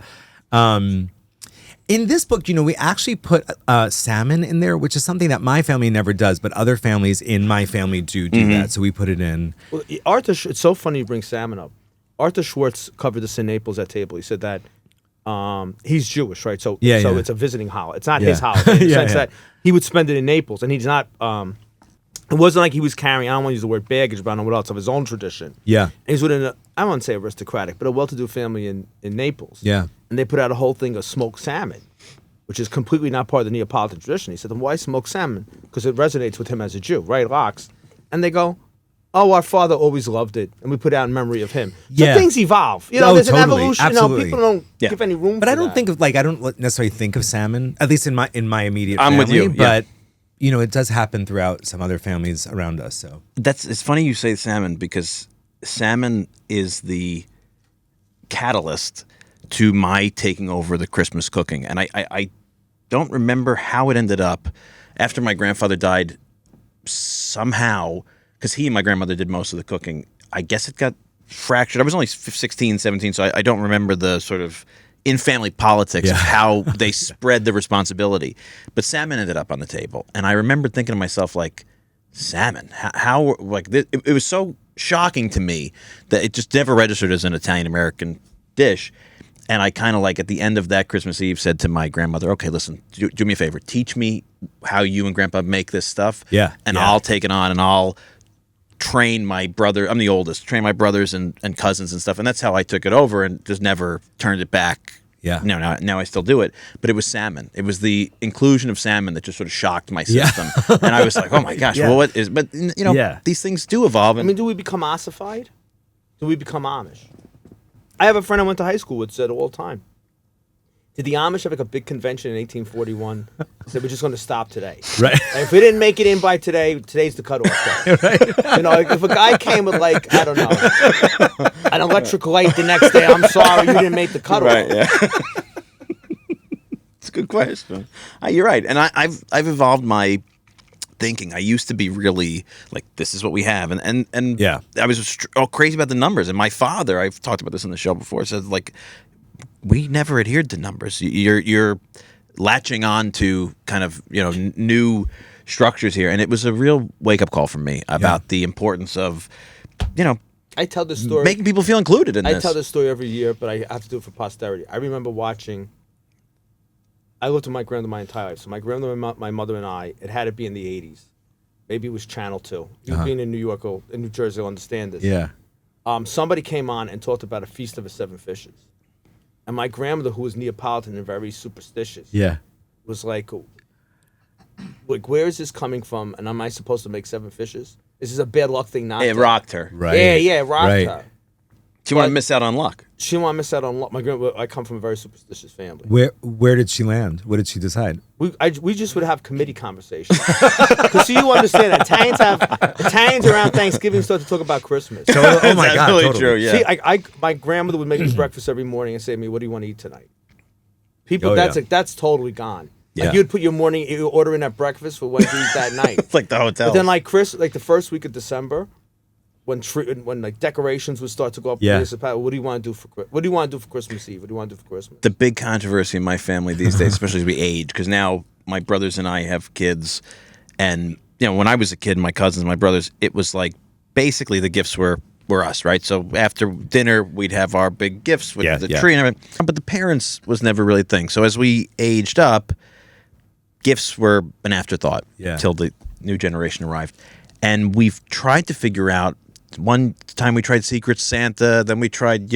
[SPEAKER 5] In this book, we actually put salmon in there, which is something that my family never does, but other families in my family do that. So we put it in.
[SPEAKER 4] Well, it's so funny you bring salmon up. Arthur Schwartz covered this in Naples at table. He said that he's Jewish, right? So
[SPEAKER 5] Yeah.
[SPEAKER 4] it's a visiting holiday. It's not
[SPEAKER 5] Yeah.
[SPEAKER 4] his holiday in the
[SPEAKER 5] Yeah,
[SPEAKER 4] sense
[SPEAKER 5] yeah.
[SPEAKER 4] that he would spend it in Naples, and he's not. It wasn't like he was carrying. I don't want to use the word baggage, but I don't know what else of his own tradition.
[SPEAKER 5] Yeah.
[SPEAKER 4] And he's within I don't want to say aristocratic, but a well-to-do family in Naples.
[SPEAKER 5] Yeah.
[SPEAKER 4] And they put out a whole thing of smoked salmon, which is completely not part of the Neapolitan tradition. He said, then why smoked salmon? Because it resonates with him as a Jew, right? Locks. And they go, oh, our father always loved it, and we put it out in memory of him. So
[SPEAKER 5] Yeah.
[SPEAKER 4] things evolve.
[SPEAKER 5] Oh,
[SPEAKER 4] There's
[SPEAKER 5] totally.
[SPEAKER 4] an evolution.
[SPEAKER 5] Absolutely.
[SPEAKER 4] People don't
[SPEAKER 3] Yeah.
[SPEAKER 4] give any room
[SPEAKER 5] But
[SPEAKER 4] for
[SPEAKER 5] I don't
[SPEAKER 4] that.
[SPEAKER 5] think of I don't necessarily think of salmon, at least in my immediate
[SPEAKER 3] I'm
[SPEAKER 5] family.
[SPEAKER 3] with you, yeah.
[SPEAKER 5] But it does happen throughout some other families around us. So
[SPEAKER 3] It's funny you say salmon because salmon is the catalyst to my taking over the Christmas cooking. And I don't remember how it ended up after my grandfather died somehow, because he and my grandmother did most of the cooking. I guess it got fractured. I was only 16, 17, so I don't remember the sort of in-family politics of
[SPEAKER 5] Yeah.
[SPEAKER 3] how they spread the responsibility. But salmon ended up on the table. And I remember thinking to myself, like, salmon? How like, it was so shocking to me that it just never registered as an Italian-American dish. And I kind of at the end of that Christmas Eve said to my grandmother, okay, listen, do me a favor. Teach me how you and Grandpa make this stuff.
[SPEAKER 5] Yeah,
[SPEAKER 3] And
[SPEAKER 5] yeah.
[SPEAKER 3] I'll take it on and I'll train my brother. I'm the oldest. Train my brothers and cousins and stuff. And that's how I took it over and just never turned it back.
[SPEAKER 5] Yeah.
[SPEAKER 3] Now I still do it. But it was salmon. It was the inclusion of salmon that just sort of shocked my
[SPEAKER 5] Yeah.
[SPEAKER 3] system. And I was like, oh my gosh,
[SPEAKER 5] Yeah.
[SPEAKER 3] well, what is, but
[SPEAKER 5] Yeah.
[SPEAKER 3] these things do evolve.
[SPEAKER 4] I
[SPEAKER 3] And
[SPEAKER 4] mean, do we become ossified? Do we become Amish? I have a friend I went to high school with said all the time. Did the Amish have a big convention in 1841? Said we're just going to stop today.
[SPEAKER 5] Right.
[SPEAKER 4] And if we didn't make it in by today, today's the cutoff day. Right. If a guy came with I don't know, an electric light the next day, I'm sorry you didn't make the cutoff.
[SPEAKER 3] Right, yeah. It's a good question. You're right, and I've evolved my thinking. I used to be really this is what we have, and
[SPEAKER 5] Yeah.
[SPEAKER 3] I was crazy about the numbers. And my father, I've talked about this on the show before, said we never adhered to numbers. You're latching on to kind of new structures here, and it was a real wake up call for me about the importance of
[SPEAKER 4] I tell this story.
[SPEAKER 3] making people feel included in
[SPEAKER 4] I
[SPEAKER 3] this.
[SPEAKER 4] tell this story every year, but I have to do it for posterity. I remember watching. I lived with my grandmother my entire life. So my grandmother, my mother, and I. It had to be in the '80s. Maybe it was Channel 2. You being in New York or in New Jersey will understand this.
[SPEAKER 5] Yeah.
[SPEAKER 4] Somebody came on and talked about a feast of the seven fishes, and my grandmother, who was Neapolitan and very superstitious,
[SPEAKER 5] Yeah.
[SPEAKER 4] was like, where is this coming from? And am I supposed to make seven fishes? Is this a bad luck thing? Not
[SPEAKER 3] It
[SPEAKER 4] to?
[SPEAKER 3] rocked her.
[SPEAKER 5] Right.
[SPEAKER 4] Yeah, it rocked
[SPEAKER 5] Right.
[SPEAKER 4] her.
[SPEAKER 3] Do you want to miss out on luck?
[SPEAKER 4] She didn't want to miss out on luck. My grandmother. I come from a very superstitious family.
[SPEAKER 5] Where did she land? What did she decide?
[SPEAKER 4] We just would have committee conversations. Because so you understand, Italians around Thanksgiving start to talk about Christmas.
[SPEAKER 5] So, oh my
[SPEAKER 3] That's
[SPEAKER 5] God,
[SPEAKER 3] really
[SPEAKER 5] totally.
[SPEAKER 3] true. Yeah.
[SPEAKER 4] See, my grandmother would make me breakfast every morning and say to me, "What do you want to eat tonight?" People,
[SPEAKER 5] Oh,
[SPEAKER 4] that's
[SPEAKER 5] yeah.
[SPEAKER 4] that's totally gone.
[SPEAKER 5] Yeah.
[SPEAKER 4] Like you'd put your order in at breakfast for what to eat that night.
[SPEAKER 3] It's like the hotel.
[SPEAKER 4] But then the first week of December, when decorations would start to go up,
[SPEAKER 5] Yeah.
[SPEAKER 4] what do you want to do for Christmas Eve? What do you want to do for Christmas?
[SPEAKER 3] The big controversy in my family these days, especially as we age, because now my brothers and I have kids, and when I was a kid, my cousins, my brothers, it was basically the gifts were us, right? So after dinner, we'd have our big gifts with the tree and everything. But the parents was never really a thing. So as we aged up, gifts were an afterthought till the new generation arrived. And we've tried to figure out. One time we tried Secret Santa, then we tried,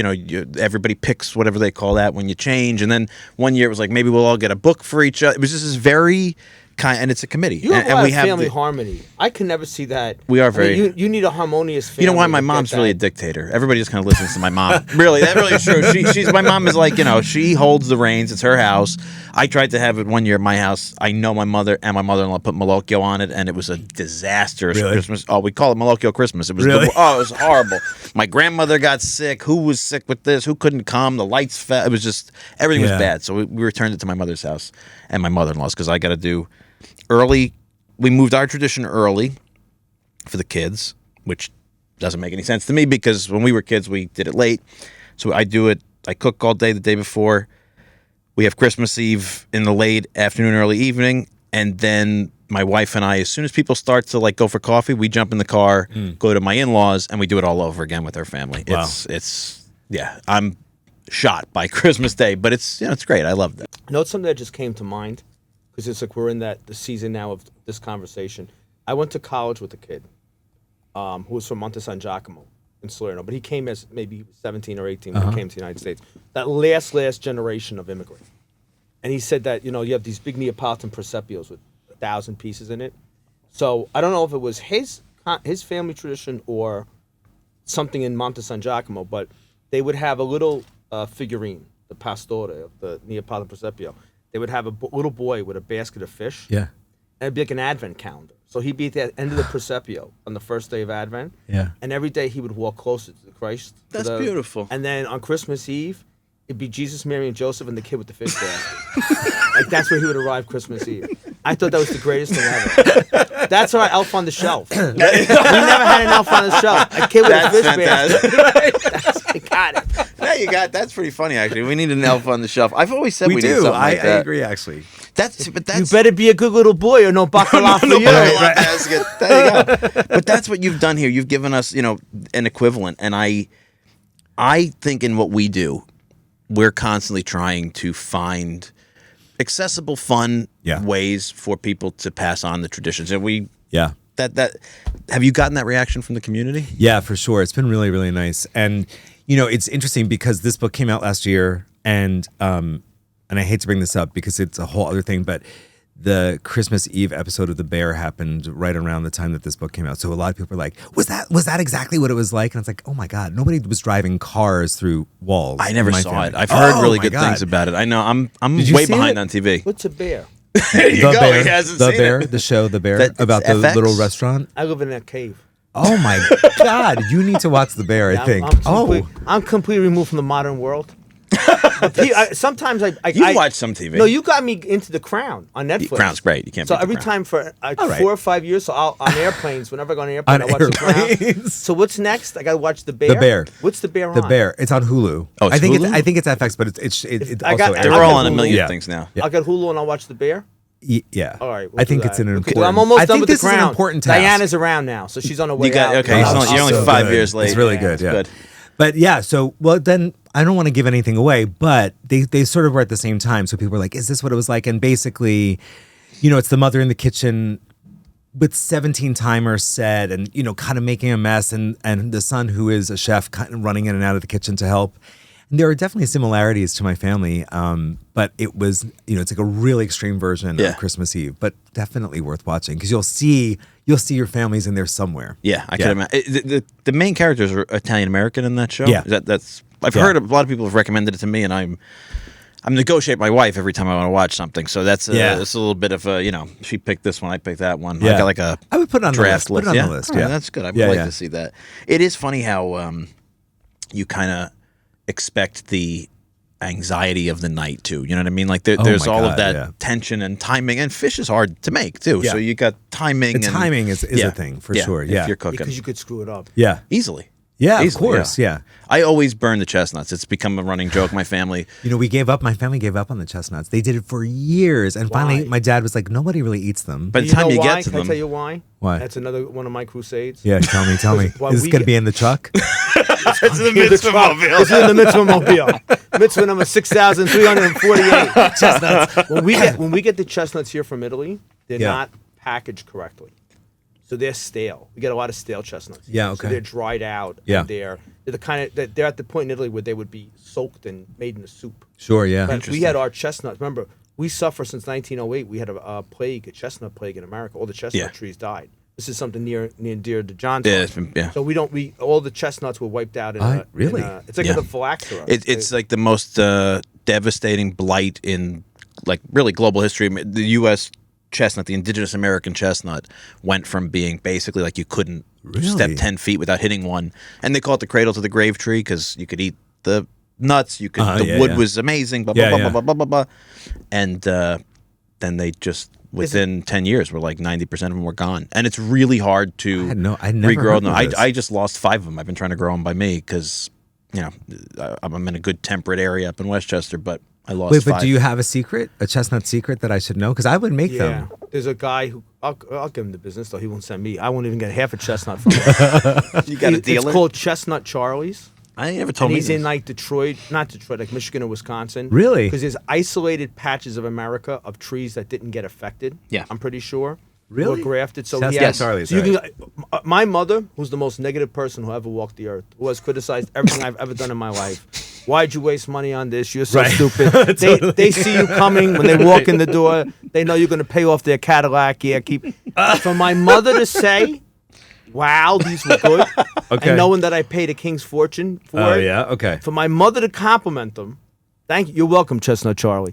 [SPEAKER 3] everybody picks whatever they call that when you change. And then one year it was maybe we'll all get a book for each other. It was just this very and it's a committee.
[SPEAKER 4] You have
[SPEAKER 3] and
[SPEAKER 4] a lot
[SPEAKER 3] we
[SPEAKER 4] of
[SPEAKER 3] have
[SPEAKER 4] family
[SPEAKER 3] the-
[SPEAKER 4] harmony. I can never see that.
[SPEAKER 3] We are
[SPEAKER 4] I mean,
[SPEAKER 3] very-
[SPEAKER 4] you need a harmonious family.
[SPEAKER 3] You know why my
[SPEAKER 4] to get
[SPEAKER 3] mom's really a
[SPEAKER 4] that.
[SPEAKER 3] dictator. Everybody just kind of listens to my mom. Really, that really is true. She's my mom is like, she holds the reins. It's her house. I tried to have it one year at my house. I know my mother and my mother-in-law put Malocchio on it, and it was a disastrous
[SPEAKER 5] Really?
[SPEAKER 3] Christmas. Oh, we call it Malocchio Christmas. It was
[SPEAKER 5] Really?
[SPEAKER 3] it was horrible. My grandmother got sick. Who was sick with this? Who couldn't come? The lights fell. It was just everything was
[SPEAKER 5] Yeah.
[SPEAKER 3] bad. So we returned it to my mother's house and my mother-in-law's because I got to do early. We moved our tradition early for the kids, which doesn't make any sense to me because when we were kids, we did it late. So I do it. I cook all day the day before. We have Christmas Eve in the late afternoon, early evening, and then my wife and I, as soon as people start to like go for coffee, we jump in the car, go to my in-laws, and we do it all over again with our family.
[SPEAKER 5] Wow.
[SPEAKER 3] It's I'm shot by Christmas Day, but it's it's great. I love that.
[SPEAKER 4] You know, it's something that just came to mind because it's like we're in the season now of this conversation. I went to college with a kid who was from Monte San Giacomo in Salerno, but he came as maybe 17 or 18 when he came to the United States. That last generation of immigrants. And he said that, you have these big Neapolitan Presepios with 1,000 pieces in it. So I don't know if it was his family tradition or something in Monte San Giacomo, but they would have a little figurine, the pastore of the Neapolitan Presepio. They would have a little boy with a basket of fish.
[SPEAKER 5] Yeah.
[SPEAKER 4] And it'd be like an Advent calendar. So he'd be at the end of the Presepio on the first day of Advent.
[SPEAKER 5] Yeah.
[SPEAKER 4] And every day he would walk closer to the Christ.
[SPEAKER 3] That's beautiful.
[SPEAKER 4] And then on Christmas Eve, it'd be Jesus, Mary, and Joseph and the kid with the fish basket. Like that's where he would arrive Christmas Eve. I thought that was the greatest thing ever. That's our elf on the shelf. We never had an elf on the shelf. A kid with a
[SPEAKER 3] That's
[SPEAKER 4] fish
[SPEAKER 3] fantastic.
[SPEAKER 4] basket. I got it.
[SPEAKER 3] Yeah, that's pretty funny actually. We need an elf on the shelf. I've always said we, need
[SPEAKER 5] do.
[SPEAKER 3] something
[SPEAKER 5] I,
[SPEAKER 3] like that.
[SPEAKER 5] I agree, actually.
[SPEAKER 3] That's
[SPEAKER 4] You
[SPEAKER 3] that's
[SPEAKER 4] better be a good little boy or no bacala for you.
[SPEAKER 3] Bacala basket. There you go. But that's what you've done here. You've given us, an equivalent, and I think in what we do, we're constantly trying to find accessible, fun
[SPEAKER 5] Yeah.
[SPEAKER 3] ways for people to pass on the traditions. And
[SPEAKER 5] Yeah.
[SPEAKER 3] that have you gotten that reaction from the community?
[SPEAKER 5] Yeah, for sure. It's been really, really nice. And, it's interesting because this book came out last year and I hate to bring this up because it's a whole other thing, but the Christmas Eve episode of The Bear happened right around the time that this book came out. So a lot of people were like, was that exactly what it was like? And it's like, oh my God, nobody was driving cars through walls.
[SPEAKER 3] I never
[SPEAKER 5] in my
[SPEAKER 3] saw
[SPEAKER 5] family.
[SPEAKER 3] it. I've heard really
[SPEAKER 5] my
[SPEAKER 3] good
[SPEAKER 5] God.
[SPEAKER 3] things about it. I know I'm
[SPEAKER 5] Did you
[SPEAKER 3] way
[SPEAKER 5] see
[SPEAKER 3] behind
[SPEAKER 5] it?
[SPEAKER 3] on TV.
[SPEAKER 4] What's a bear?
[SPEAKER 3] There you
[SPEAKER 5] The
[SPEAKER 3] go.
[SPEAKER 5] Bear,
[SPEAKER 3] He hasn't
[SPEAKER 5] The
[SPEAKER 3] seen
[SPEAKER 5] Bear,
[SPEAKER 3] it.
[SPEAKER 5] the show The Bear,
[SPEAKER 3] That-
[SPEAKER 5] about the
[SPEAKER 3] it's FX?
[SPEAKER 5] little restaurant.
[SPEAKER 4] I live in a cave.
[SPEAKER 5] Oh my God, you need to watch The Bear, I think.
[SPEAKER 4] I'm completely removed from the modern world. Sometimes I
[SPEAKER 3] You watch some TV.
[SPEAKER 4] No, you got me into The Crown on Netflix.
[SPEAKER 3] Crown's great. You can't
[SPEAKER 4] So
[SPEAKER 3] beat The
[SPEAKER 4] every
[SPEAKER 3] Crown.
[SPEAKER 4] time for
[SPEAKER 5] All right.
[SPEAKER 4] 4 or 5 years, so on airplanes, whenever I go on an airplane,
[SPEAKER 5] On
[SPEAKER 4] I watch The Crown.
[SPEAKER 5] airplanes.
[SPEAKER 4] So what's next? I got to watch The Bear.
[SPEAKER 5] The Bear.
[SPEAKER 4] What's The Bear on?
[SPEAKER 5] The Bear. It's on Hulu.
[SPEAKER 3] Oh, it's
[SPEAKER 5] I think
[SPEAKER 3] Hulu?
[SPEAKER 5] I think it's FX, but it's
[SPEAKER 4] I
[SPEAKER 5] also
[SPEAKER 4] got-
[SPEAKER 5] airs
[SPEAKER 3] They're
[SPEAKER 4] I
[SPEAKER 3] all
[SPEAKER 4] got
[SPEAKER 3] on a
[SPEAKER 4] Hulu.
[SPEAKER 3] million
[SPEAKER 5] Yeah.
[SPEAKER 3] things now.
[SPEAKER 5] Yeah.
[SPEAKER 4] I'll get Hulu and I'll watch The Bear.
[SPEAKER 5] Yeah.
[SPEAKER 4] All right.
[SPEAKER 5] I think
[SPEAKER 4] do
[SPEAKER 5] it's an
[SPEAKER 4] that.
[SPEAKER 5] important.
[SPEAKER 4] I'm almost
[SPEAKER 5] I
[SPEAKER 4] done
[SPEAKER 5] think
[SPEAKER 4] with
[SPEAKER 5] this
[SPEAKER 4] The
[SPEAKER 5] is
[SPEAKER 4] Crown.
[SPEAKER 5] an important task.
[SPEAKER 4] Diana's around now, so she's on her way
[SPEAKER 3] You got
[SPEAKER 4] out.
[SPEAKER 3] okay.
[SPEAKER 5] Oh,
[SPEAKER 3] You're only
[SPEAKER 5] so
[SPEAKER 3] 5
[SPEAKER 5] good.
[SPEAKER 3] years late.
[SPEAKER 5] It's really
[SPEAKER 4] Yeah,
[SPEAKER 5] good.
[SPEAKER 3] it's
[SPEAKER 5] Yeah.
[SPEAKER 3] good.
[SPEAKER 5] But yeah, so then I don't want to give anything away, but they sort of were at the same time. So people were like, "Is this what it was like?" And basically, it's the mother in the kitchen with 17 timers set, and kind of making a mess, and the son who is a chef kind of running in and out of the kitchen to help. And there are definitely similarities to my family, but it was it's like a really extreme version
[SPEAKER 3] Yeah.
[SPEAKER 5] of Christmas Eve, but definitely worth watching because you'll see your families in there somewhere.
[SPEAKER 3] Yeah, I could imagine. The main characters are Italian American in that show.
[SPEAKER 5] Yeah.
[SPEAKER 3] That's I've heard a lot of people have recommended it to me, and I'm negotiating with my wife every time I want to watch something. So that's it's a little bit of a she picked this one, I picked that one. I got like a
[SPEAKER 5] I would put it on
[SPEAKER 3] draft
[SPEAKER 5] the list. Put it on the list.
[SPEAKER 3] All right,
[SPEAKER 5] Yeah,
[SPEAKER 3] that's good. I would
[SPEAKER 5] Yeah,
[SPEAKER 3] like
[SPEAKER 5] yeah.
[SPEAKER 3] to see that. It is funny how you kind of expect the anxiety of the night too. You know what I mean? Like there's
[SPEAKER 5] my
[SPEAKER 3] all
[SPEAKER 5] God,
[SPEAKER 3] of that
[SPEAKER 5] yeah.
[SPEAKER 3] tension and timing, and fish is hard to make too.
[SPEAKER 5] Yeah.
[SPEAKER 3] So you got timing.
[SPEAKER 5] The
[SPEAKER 3] and,
[SPEAKER 5] timing is
[SPEAKER 3] yeah.
[SPEAKER 5] a thing for sure. Yeah,
[SPEAKER 3] if you're cooking
[SPEAKER 4] Because you could screw it up.
[SPEAKER 5] yeah,
[SPEAKER 3] easily.
[SPEAKER 5] yeah. Of
[SPEAKER 3] Easily,
[SPEAKER 5] course, yeah.
[SPEAKER 3] I always burn the chestnuts. It's become a running joke. My family.
[SPEAKER 5] We gave up. My family gave up on the chestnuts. They did it for years, and finally,
[SPEAKER 4] Why?
[SPEAKER 5] my dad was like, "Nobody really eats them."
[SPEAKER 3] By the
[SPEAKER 4] You
[SPEAKER 3] time
[SPEAKER 4] know
[SPEAKER 3] you
[SPEAKER 4] why?
[SPEAKER 3] get to
[SPEAKER 4] Can I
[SPEAKER 3] them,
[SPEAKER 4] tell you why?
[SPEAKER 5] Why?
[SPEAKER 4] That's another one of my crusades.
[SPEAKER 5] Yeah, tell me.
[SPEAKER 4] While
[SPEAKER 5] Is this
[SPEAKER 4] we
[SPEAKER 5] gonna
[SPEAKER 4] get-
[SPEAKER 5] be in the truck?
[SPEAKER 3] it's the
[SPEAKER 4] mitzvah mobile. This is in the mitzvah mobile. Mitzvah number 6,348. Chestnuts. When we get the chestnuts here from Italy, they're
[SPEAKER 5] Yeah.
[SPEAKER 4] not packaged correctly, so they're stale. We get a lot of stale chestnuts.
[SPEAKER 5] Yeah,
[SPEAKER 4] So
[SPEAKER 5] okay.
[SPEAKER 4] they're dried out.
[SPEAKER 5] Yeah.
[SPEAKER 4] And they're the kind of they're at the point in Italy where they would be soaked and made in a soup.
[SPEAKER 5] Sure. Yeah.
[SPEAKER 4] But we had our chestnuts. Remember, we suffer since 1908. We had a plague, a chestnut plague in America. All the chestnut trees died. This is something near and dear to John's heart. So all the chestnuts were wiped out.
[SPEAKER 5] Really?
[SPEAKER 4] It's like a phylactery.
[SPEAKER 3] It's like the most devastating blight in like really global history. The U.S. chestnut, the indigenous American chestnut, went from being basically like you couldn't step 10 feet without hitting one, and they call it the cradle to the grave tree because you could eat the nuts. You could the wood was amazing. Blah blah blah blah blah blah blah. And then they just within 10 years were like 90% of them were gone, and it's really hard to
[SPEAKER 5] I never
[SPEAKER 3] regrow
[SPEAKER 5] heard
[SPEAKER 3] them.
[SPEAKER 5] of this.
[SPEAKER 3] I just lost 5 of them. I've been trying to grow them by me because I'm in a good temperate area up in Westchester, but I lost.
[SPEAKER 5] Wait, but
[SPEAKER 3] 5.
[SPEAKER 5] do you have a chestnut secret that I should know? Because I would make them.
[SPEAKER 4] There's a guy who I'll give him the business, though he won't send me. I won't even get half a chestnut from him.
[SPEAKER 3] You got a dealer?
[SPEAKER 4] It's called Chestnut Charlie's.
[SPEAKER 3] I never told
[SPEAKER 4] And
[SPEAKER 3] me
[SPEAKER 4] he's
[SPEAKER 3] this.
[SPEAKER 4] in like not Detroit, like Michigan or Wisconsin.
[SPEAKER 5] Really?
[SPEAKER 4] Because there's isolated patches of America of trees that didn't get affected.
[SPEAKER 3] Yeah.
[SPEAKER 4] I'm pretty sure.
[SPEAKER 5] Really?
[SPEAKER 4] Were grafted. So
[SPEAKER 5] Chestnut
[SPEAKER 4] he has,
[SPEAKER 5] Charlie's,
[SPEAKER 4] so you
[SPEAKER 5] right.
[SPEAKER 4] can, my mother, who's the most negative person who ever walked the earth, who has criticized everything I've ever done in my life. Why'd you waste money on this? You're so stupid. They see you coming when they walk in the door. They know you're going to pay off their Cadillac. Yeah, for my mother to say, wow, these were good.
[SPEAKER 5] Okay.
[SPEAKER 4] And knowing that I paid a king's fortune for it.
[SPEAKER 5] yeah, okay.
[SPEAKER 4] For my mother to compliment them. Thank you. You're welcome, Chestnut Charlie.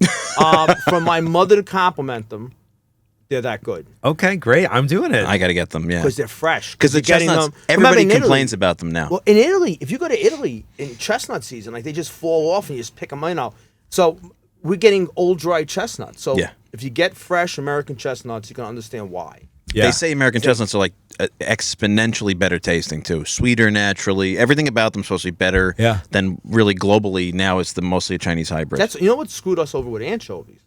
[SPEAKER 4] For my mother to compliment them, they're that good.
[SPEAKER 5] Okay, great. I'm doing it.
[SPEAKER 3] I got to get them, yeah.
[SPEAKER 4] Because they're fresh.
[SPEAKER 3] Because the
[SPEAKER 4] you're getting
[SPEAKER 3] chestnuts,
[SPEAKER 4] them-
[SPEAKER 3] everybody
[SPEAKER 4] Remember in
[SPEAKER 3] complains
[SPEAKER 4] Italy-
[SPEAKER 3] about them now.
[SPEAKER 4] Well, in Italy, if you go to Italy in chestnut season, like they just fall off and you just pick them out. So we're getting old dry chestnuts. So if you get fresh American chestnuts, you can understand why.
[SPEAKER 5] Yeah.
[SPEAKER 3] They say American chestnuts are like exponentially better tasting too, sweeter naturally. Everything about them supposed to be better than really globally. Now it's mostly a Chinese hybrid.
[SPEAKER 4] That's what screwed us over with anchovies.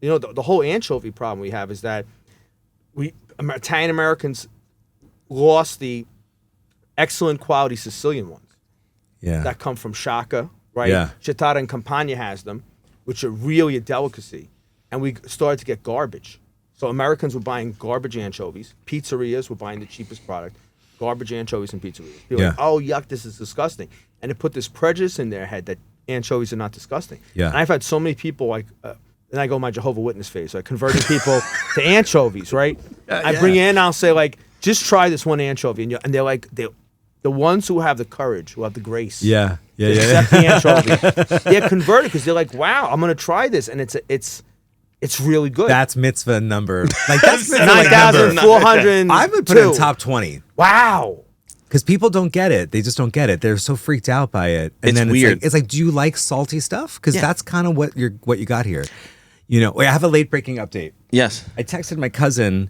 [SPEAKER 4] The whole anchovy problem we have is that Italian Americans lost the excellent quality Sicilian ones that come from Shaka, right?
[SPEAKER 5] Yeah.
[SPEAKER 4] Chittata and Campagna has them, which are really a delicacy, and we started to get garbage. So Americans were buying garbage anchovies. Pizzerias were buying the cheapest product, garbage anchovies and pizzerias. People were like, oh, yuck, this is disgusting. And it put this prejudice in their head that anchovies are not disgusting.
[SPEAKER 5] Yeah.
[SPEAKER 4] And I've had so many people like, and I go my Jehovah Witness phase, so converting people to anchovies, right? I bring in, I'll say like, just try this one anchovy, and they're like, the ones who have the courage, who have the grace,
[SPEAKER 5] Yeah.
[SPEAKER 4] accept the anchovy, they're converted because they're like, wow, I'm gonna try this, and it's really good.
[SPEAKER 5] That's mitzvah number. Like that's mitzvah
[SPEAKER 4] 9,400.
[SPEAKER 5] I would put it in top 20.
[SPEAKER 4] Wow.
[SPEAKER 5] Because people don't get it. They just don't get it. They're so freaked out by it. And
[SPEAKER 3] It's
[SPEAKER 5] then
[SPEAKER 3] weird.
[SPEAKER 5] It's like, do you like salty stuff? Because that's kind of what you got here. Wait, I have a late breaking update.
[SPEAKER 3] Yes.
[SPEAKER 5] I texted my cousin.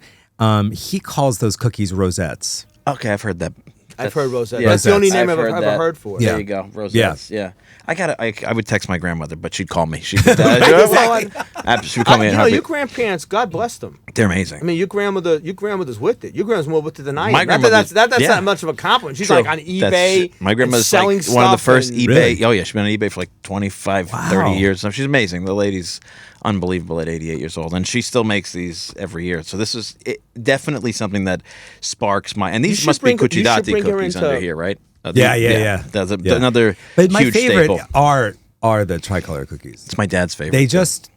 [SPEAKER 5] He calls those cookies rosettes.
[SPEAKER 3] Okay, I've heard that.
[SPEAKER 4] I've heard rosette.
[SPEAKER 3] Yeah,
[SPEAKER 4] That's the only name
[SPEAKER 3] I've
[SPEAKER 4] I've
[SPEAKER 3] heard
[SPEAKER 4] ever
[SPEAKER 3] that.
[SPEAKER 4] heard for it.
[SPEAKER 3] There you go, rosettes. Yeah. I would text my grandmother, but she'd call me. She'd, she would call me.
[SPEAKER 4] Your grandparents, God bless them.
[SPEAKER 3] They're amazing.
[SPEAKER 4] I mean, your grandmother's with it. Your grandmother's more with it than I am.
[SPEAKER 3] My
[SPEAKER 4] That's
[SPEAKER 3] grandmother-
[SPEAKER 4] not much of a compliment. She's
[SPEAKER 3] True.
[SPEAKER 4] like on eBay.
[SPEAKER 3] My grandmother's
[SPEAKER 4] selling
[SPEAKER 3] like one of the
[SPEAKER 4] stuff
[SPEAKER 3] first
[SPEAKER 4] and-
[SPEAKER 3] eBay.
[SPEAKER 5] Really?
[SPEAKER 3] Oh yeah, she's been on eBay for like 25, 30 years. So she's amazing. The lady's unbelievable at 88 years old, and she still makes these every year. So this is definitely something that sparks my. And these must be
[SPEAKER 4] you should
[SPEAKER 3] cuccidati
[SPEAKER 4] bring her
[SPEAKER 3] cookies
[SPEAKER 4] into-
[SPEAKER 3] under here, right?
[SPEAKER 5] Yeah.
[SPEAKER 3] That's another
[SPEAKER 5] But my
[SPEAKER 3] huge
[SPEAKER 5] favorite
[SPEAKER 3] staple.
[SPEAKER 5] are the tricolor cookies.
[SPEAKER 3] It's my dad's favorite.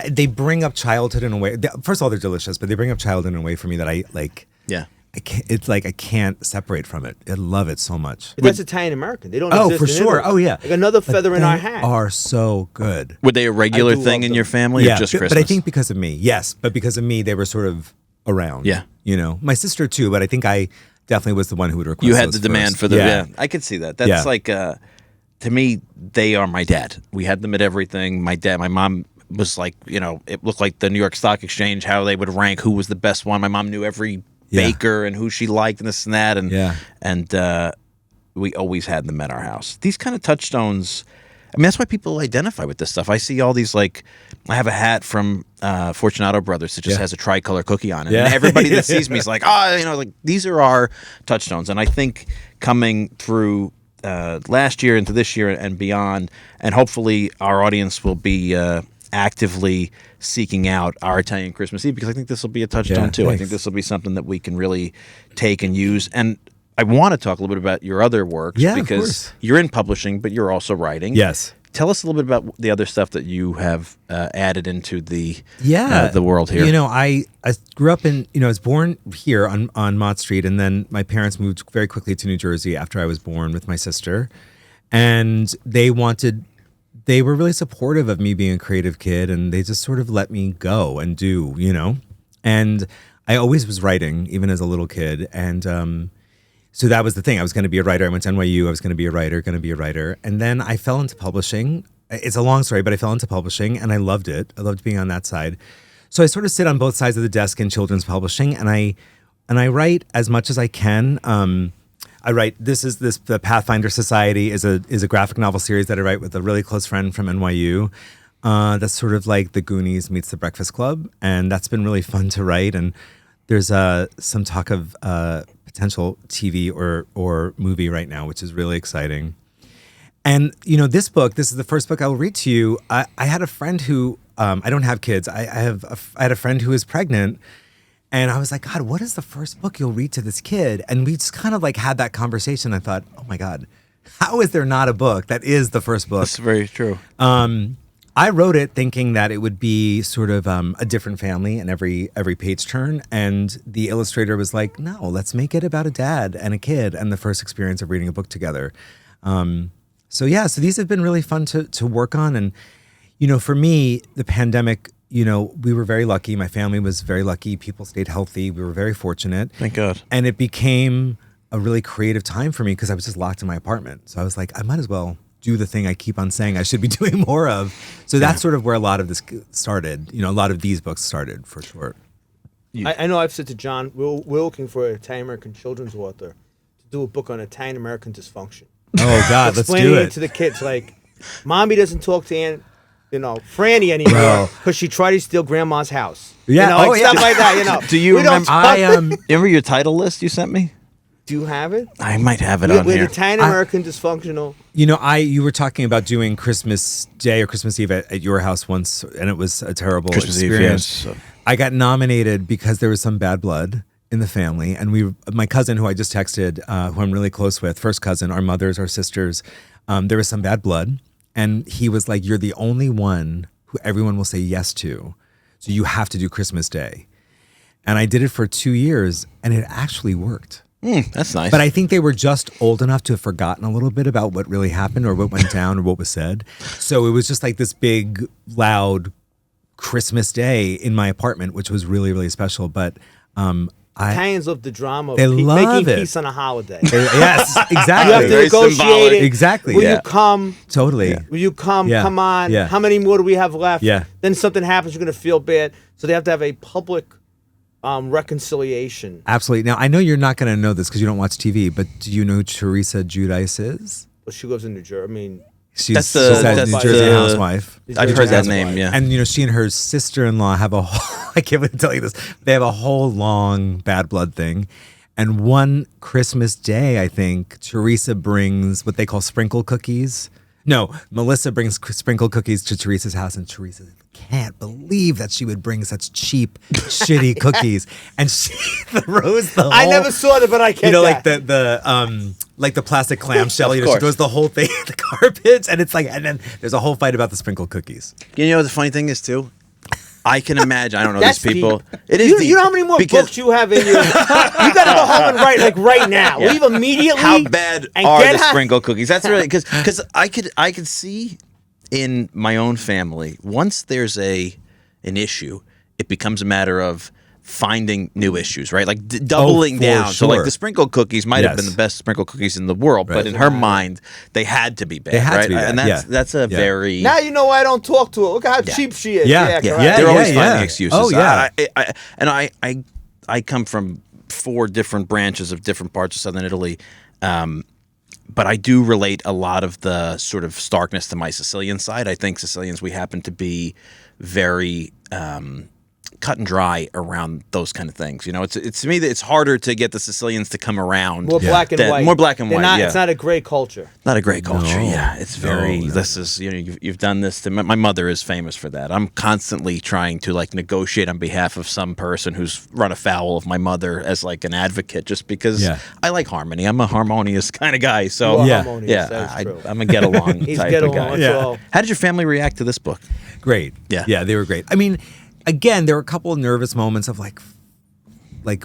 [SPEAKER 5] They bring up childhood in a way. First of all, they're delicious, but they bring up childhood in a way for me that I like.
[SPEAKER 3] Yeah.
[SPEAKER 5] It's like I can't separate from it. I love it so much.
[SPEAKER 4] But that's Italian American. They don't.
[SPEAKER 5] Oh,
[SPEAKER 4] exist
[SPEAKER 5] for
[SPEAKER 4] in
[SPEAKER 5] sure.
[SPEAKER 4] Italy.
[SPEAKER 5] Oh, yeah.
[SPEAKER 4] Like another
[SPEAKER 5] But
[SPEAKER 4] feather in our
[SPEAKER 5] they
[SPEAKER 4] hat.
[SPEAKER 5] are so good.
[SPEAKER 3] Were they a regular
[SPEAKER 4] I do
[SPEAKER 3] thing
[SPEAKER 4] love
[SPEAKER 3] in
[SPEAKER 4] them.
[SPEAKER 3] your family or just Christmas?
[SPEAKER 5] But I think because of me, yes. But because of me, they were sort of around.
[SPEAKER 3] Yeah.
[SPEAKER 5] My sister too. But I think I definitely was the one who would request.
[SPEAKER 3] you had
[SPEAKER 5] those
[SPEAKER 3] the demand
[SPEAKER 5] first.
[SPEAKER 3] for the. Yeah. I could see that. That's like to me, they are my dad. We had them at everything. My mom was like, it looked like the New York Stock Exchange, how they would rank who was the best one. My mom knew every baker and who she liked and this and that. And we always had them at our house. These kind of touchstones, I mean, that's why people identify with this stuff. I see all these, like, I have a hat from Fortunato Brothers that just has a tricolor cookie on it.
[SPEAKER 5] Yeah.
[SPEAKER 3] And everybody that sees me is like, like these are our touchstones. And I think coming through last year into this year and beyond, and hopefully our audience will be actively seeking out our Italian Christmas Eve, because I think this will be a touchstone too.
[SPEAKER 5] Thanks.
[SPEAKER 3] I think this will be something that we can really take and use. And I want to talk a little bit about your other works,
[SPEAKER 5] Yeah, of
[SPEAKER 3] because
[SPEAKER 5] course.
[SPEAKER 3] you're in publishing, but you're also writing.
[SPEAKER 5] Yes.
[SPEAKER 3] Tell us a little bit about the other stuff that you have added into the world here.
[SPEAKER 5] I grew up in, I was born here on Mott Street, and then my parents moved very quickly to New Jersey after I was born with my sister. And they were really supportive of me being a creative kid, and they just sort of let me go and do, And I always was writing, even as a little kid. And so that was the thing. I was going to be a writer. I went to NYU. I was going to be a writer. And then I fell into publishing. It's a long story, but I fell into publishing, and I loved it. I loved being on that side. So I sort of sit on both sides of the desk in children's publishing, and I write as much as I can. I write. The Pathfinder Society is a graphic novel series that I write with a really close friend from NYU. That's sort of like The Goonies meets The Breakfast Club, and that's been really fun to write. And there's some talk of potential TV or movie right now, which is really exciting. And this is the first book I will read to you. I had a friend who I don't have kids. I had a friend who was pregnant, and I was like, God, what is the first book you'll read to this kid? And we just kind of like had that conversation. I thought, oh my God, how is there not a book that is the first book?
[SPEAKER 3] That's very true.
[SPEAKER 5] I wrote it thinking that it would be sort of a different family in every page turn. And the illustrator was like, no, let's make it about a dad and a kid and the first experience of reading a book together. So these have been really fun to work on. And, for me, the pandemic, we were very lucky. My family was very lucky. People stayed healthy. We were very fortunate.
[SPEAKER 3] Thank God.
[SPEAKER 5] And it became a really creative time for me because I was just locked in my apartment. So I was like, I might as well do the thing I keep on saying I should be doing more of. So that's sort of where a lot of this started. A lot of these books started, for sure.
[SPEAKER 4] I know I've said to John, we're looking for an Italian-American children's author to do a book on Italian-American dysfunction.
[SPEAKER 5] Oh, God, let's do
[SPEAKER 4] Explaining
[SPEAKER 5] it.
[SPEAKER 4] it to the kids, like, Mommy doesn't talk to Franny anymore because she tried to steal Grandma's house.
[SPEAKER 5] Yeah,
[SPEAKER 4] stuff like that,
[SPEAKER 3] Do you remember?
[SPEAKER 5] I
[SPEAKER 3] Remember your title list you sent me?
[SPEAKER 4] Do you have it?
[SPEAKER 3] I might have it on
[SPEAKER 4] With
[SPEAKER 3] here.
[SPEAKER 4] Italian-American dysfunctional.
[SPEAKER 5] You were talking about doing Christmas Day or Christmas Eve at your house once, and it was a terrible
[SPEAKER 3] Christmas Eve,
[SPEAKER 5] experience.
[SPEAKER 3] yes.
[SPEAKER 5] I got nominated because there was some bad blood in the family, and my cousin, who I just texted, who I'm really close with, first cousin, our mothers, our sisters, there was some bad blood, and he was like, "You're the only one who everyone will say yes to, so you have to do Christmas Day." And I did it for 2 years, and it actually worked.
[SPEAKER 3] That's nice.
[SPEAKER 5] But I think they were just old enough to have forgotten a little bit about what really happened or what went down or what was said. So it was just like this big, loud Christmas Day in my apartment, which was really, really special. But
[SPEAKER 4] Italians love the drama
[SPEAKER 5] They
[SPEAKER 4] of
[SPEAKER 5] love
[SPEAKER 4] making
[SPEAKER 5] it.
[SPEAKER 4] peace on a holiday.
[SPEAKER 5] yes,
[SPEAKER 4] You
[SPEAKER 5] exactly.
[SPEAKER 4] have to
[SPEAKER 3] Very
[SPEAKER 4] negotiate
[SPEAKER 3] symbolic.
[SPEAKER 4] it.
[SPEAKER 5] Exactly.
[SPEAKER 4] Will
[SPEAKER 5] Yeah.
[SPEAKER 4] you come?
[SPEAKER 5] Totally.
[SPEAKER 4] Will you come?
[SPEAKER 5] Yeah.
[SPEAKER 4] Come on.
[SPEAKER 5] Yeah.
[SPEAKER 4] How many more do we have left?
[SPEAKER 5] Yeah.
[SPEAKER 4] Then something happens, you're going to feel bad. So they have to have a public reconciliation.
[SPEAKER 5] Absolutely. Now, I know you're not going to know this because you don't watch TV, but do you know who Teresa Giudice is?
[SPEAKER 4] Well, she lives in New Jersey. I mean,
[SPEAKER 5] She's
[SPEAKER 3] That's
[SPEAKER 5] a New Jersey
[SPEAKER 3] the-
[SPEAKER 5] housewife.
[SPEAKER 3] I've heard that name, yeah.
[SPEAKER 5] And she and her sister-in-law have a whole, I can't even tell you this. They have a whole long bad blood thing. And one Christmas Day, I think, Teresa brings what they call sprinkle cookies. No, Melissa brings sprinkle cookies to Teresa's house, and Teresa can't believe that she would bring such cheap, shitty cookies. And she throws the whole...
[SPEAKER 4] I never saw it, but I get that.
[SPEAKER 5] like the plastic clamshell. She
[SPEAKER 3] course.
[SPEAKER 5] throws the whole thing at the carpet, and it's like, and then there's a whole fight about the sprinkle cookies.
[SPEAKER 3] You know what the funny thing is too? I can imagine. I don't know
[SPEAKER 4] That's
[SPEAKER 3] these people.
[SPEAKER 4] deep.
[SPEAKER 3] It is.
[SPEAKER 4] You know how many more books you have in you? You got to go home and write like right now.
[SPEAKER 3] Yeah.
[SPEAKER 4] Leave immediately.
[SPEAKER 3] How bad
[SPEAKER 4] and
[SPEAKER 3] are
[SPEAKER 4] get
[SPEAKER 3] the
[SPEAKER 4] her-
[SPEAKER 3] sprinkle cookies? That's really because I could see in my own family once there's an issue, it becomes a matter of finding new issues, right? Like doubling
[SPEAKER 5] for
[SPEAKER 3] down. So like
[SPEAKER 5] sure.
[SPEAKER 3] the sprinkle cookies might have
[SPEAKER 5] Yes.
[SPEAKER 3] been the best sprinkle cookies in the world, but
[SPEAKER 5] Right.
[SPEAKER 3] in her mind, they had to be bad.
[SPEAKER 5] They had to
[SPEAKER 3] right?
[SPEAKER 5] be bad,
[SPEAKER 3] And
[SPEAKER 5] yeah.
[SPEAKER 3] that's a
[SPEAKER 5] Yeah.
[SPEAKER 3] very
[SPEAKER 4] Now you know why I don't talk to her. Look at how cheap she is.
[SPEAKER 5] Yeah.
[SPEAKER 4] correct.
[SPEAKER 5] Yeah.
[SPEAKER 3] they're always
[SPEAKER 5] yeah.
[SPEAKER 3] finding excuses.
[SPEAKER 5] Oh, yeah.
[SPEAKER 3] I come from 4 different branches of different parts of southern Italy, but I do relate a lot of the sort of starkness to my Sicilian side. I think Sicilians, we happen to be very cut and dry around those kind of things. You know, it's to me that it's harder to get the Sicilians to come around.
[SPEAKER 4] More black and white.
[SPEAKER 3] More black and white.
[SPEAKER 4] Not, It's not a gray culture.
[SPEAKER 3] Not a great culture.
[SPEAKER 5] No.
[SPEAKER 3] Yeah, it's very.
[SPEAKER 5] No.
[SPEAKER 3] This is you've done this to my mother is famous for that. I'm constantly trying to like negotiate on behalf of some person who's run afoul of my mother as like an advocate, just because I like harmony. I'm a harmonious kind of guy. So
[SPEAKER 4] You are harmonious, that is true.
[SPEAKER 3] I'm a get along
[SPEAKER 4] He's
[SPEAKER 3] type
[SPEAKER 4] get
[SPEAKER 3] of
[SPEAKER 4] along.
[SPEAKER 3] guy.
[SPEAKER 4] That's all.
[SPEAKER 3] How did your family react to this book?
[SPEAKER 5] Great.
[SPEAKER 3] Yeah.
[SPEAKER 5] They were great. I mean, again, there were a couple of nervous moments of like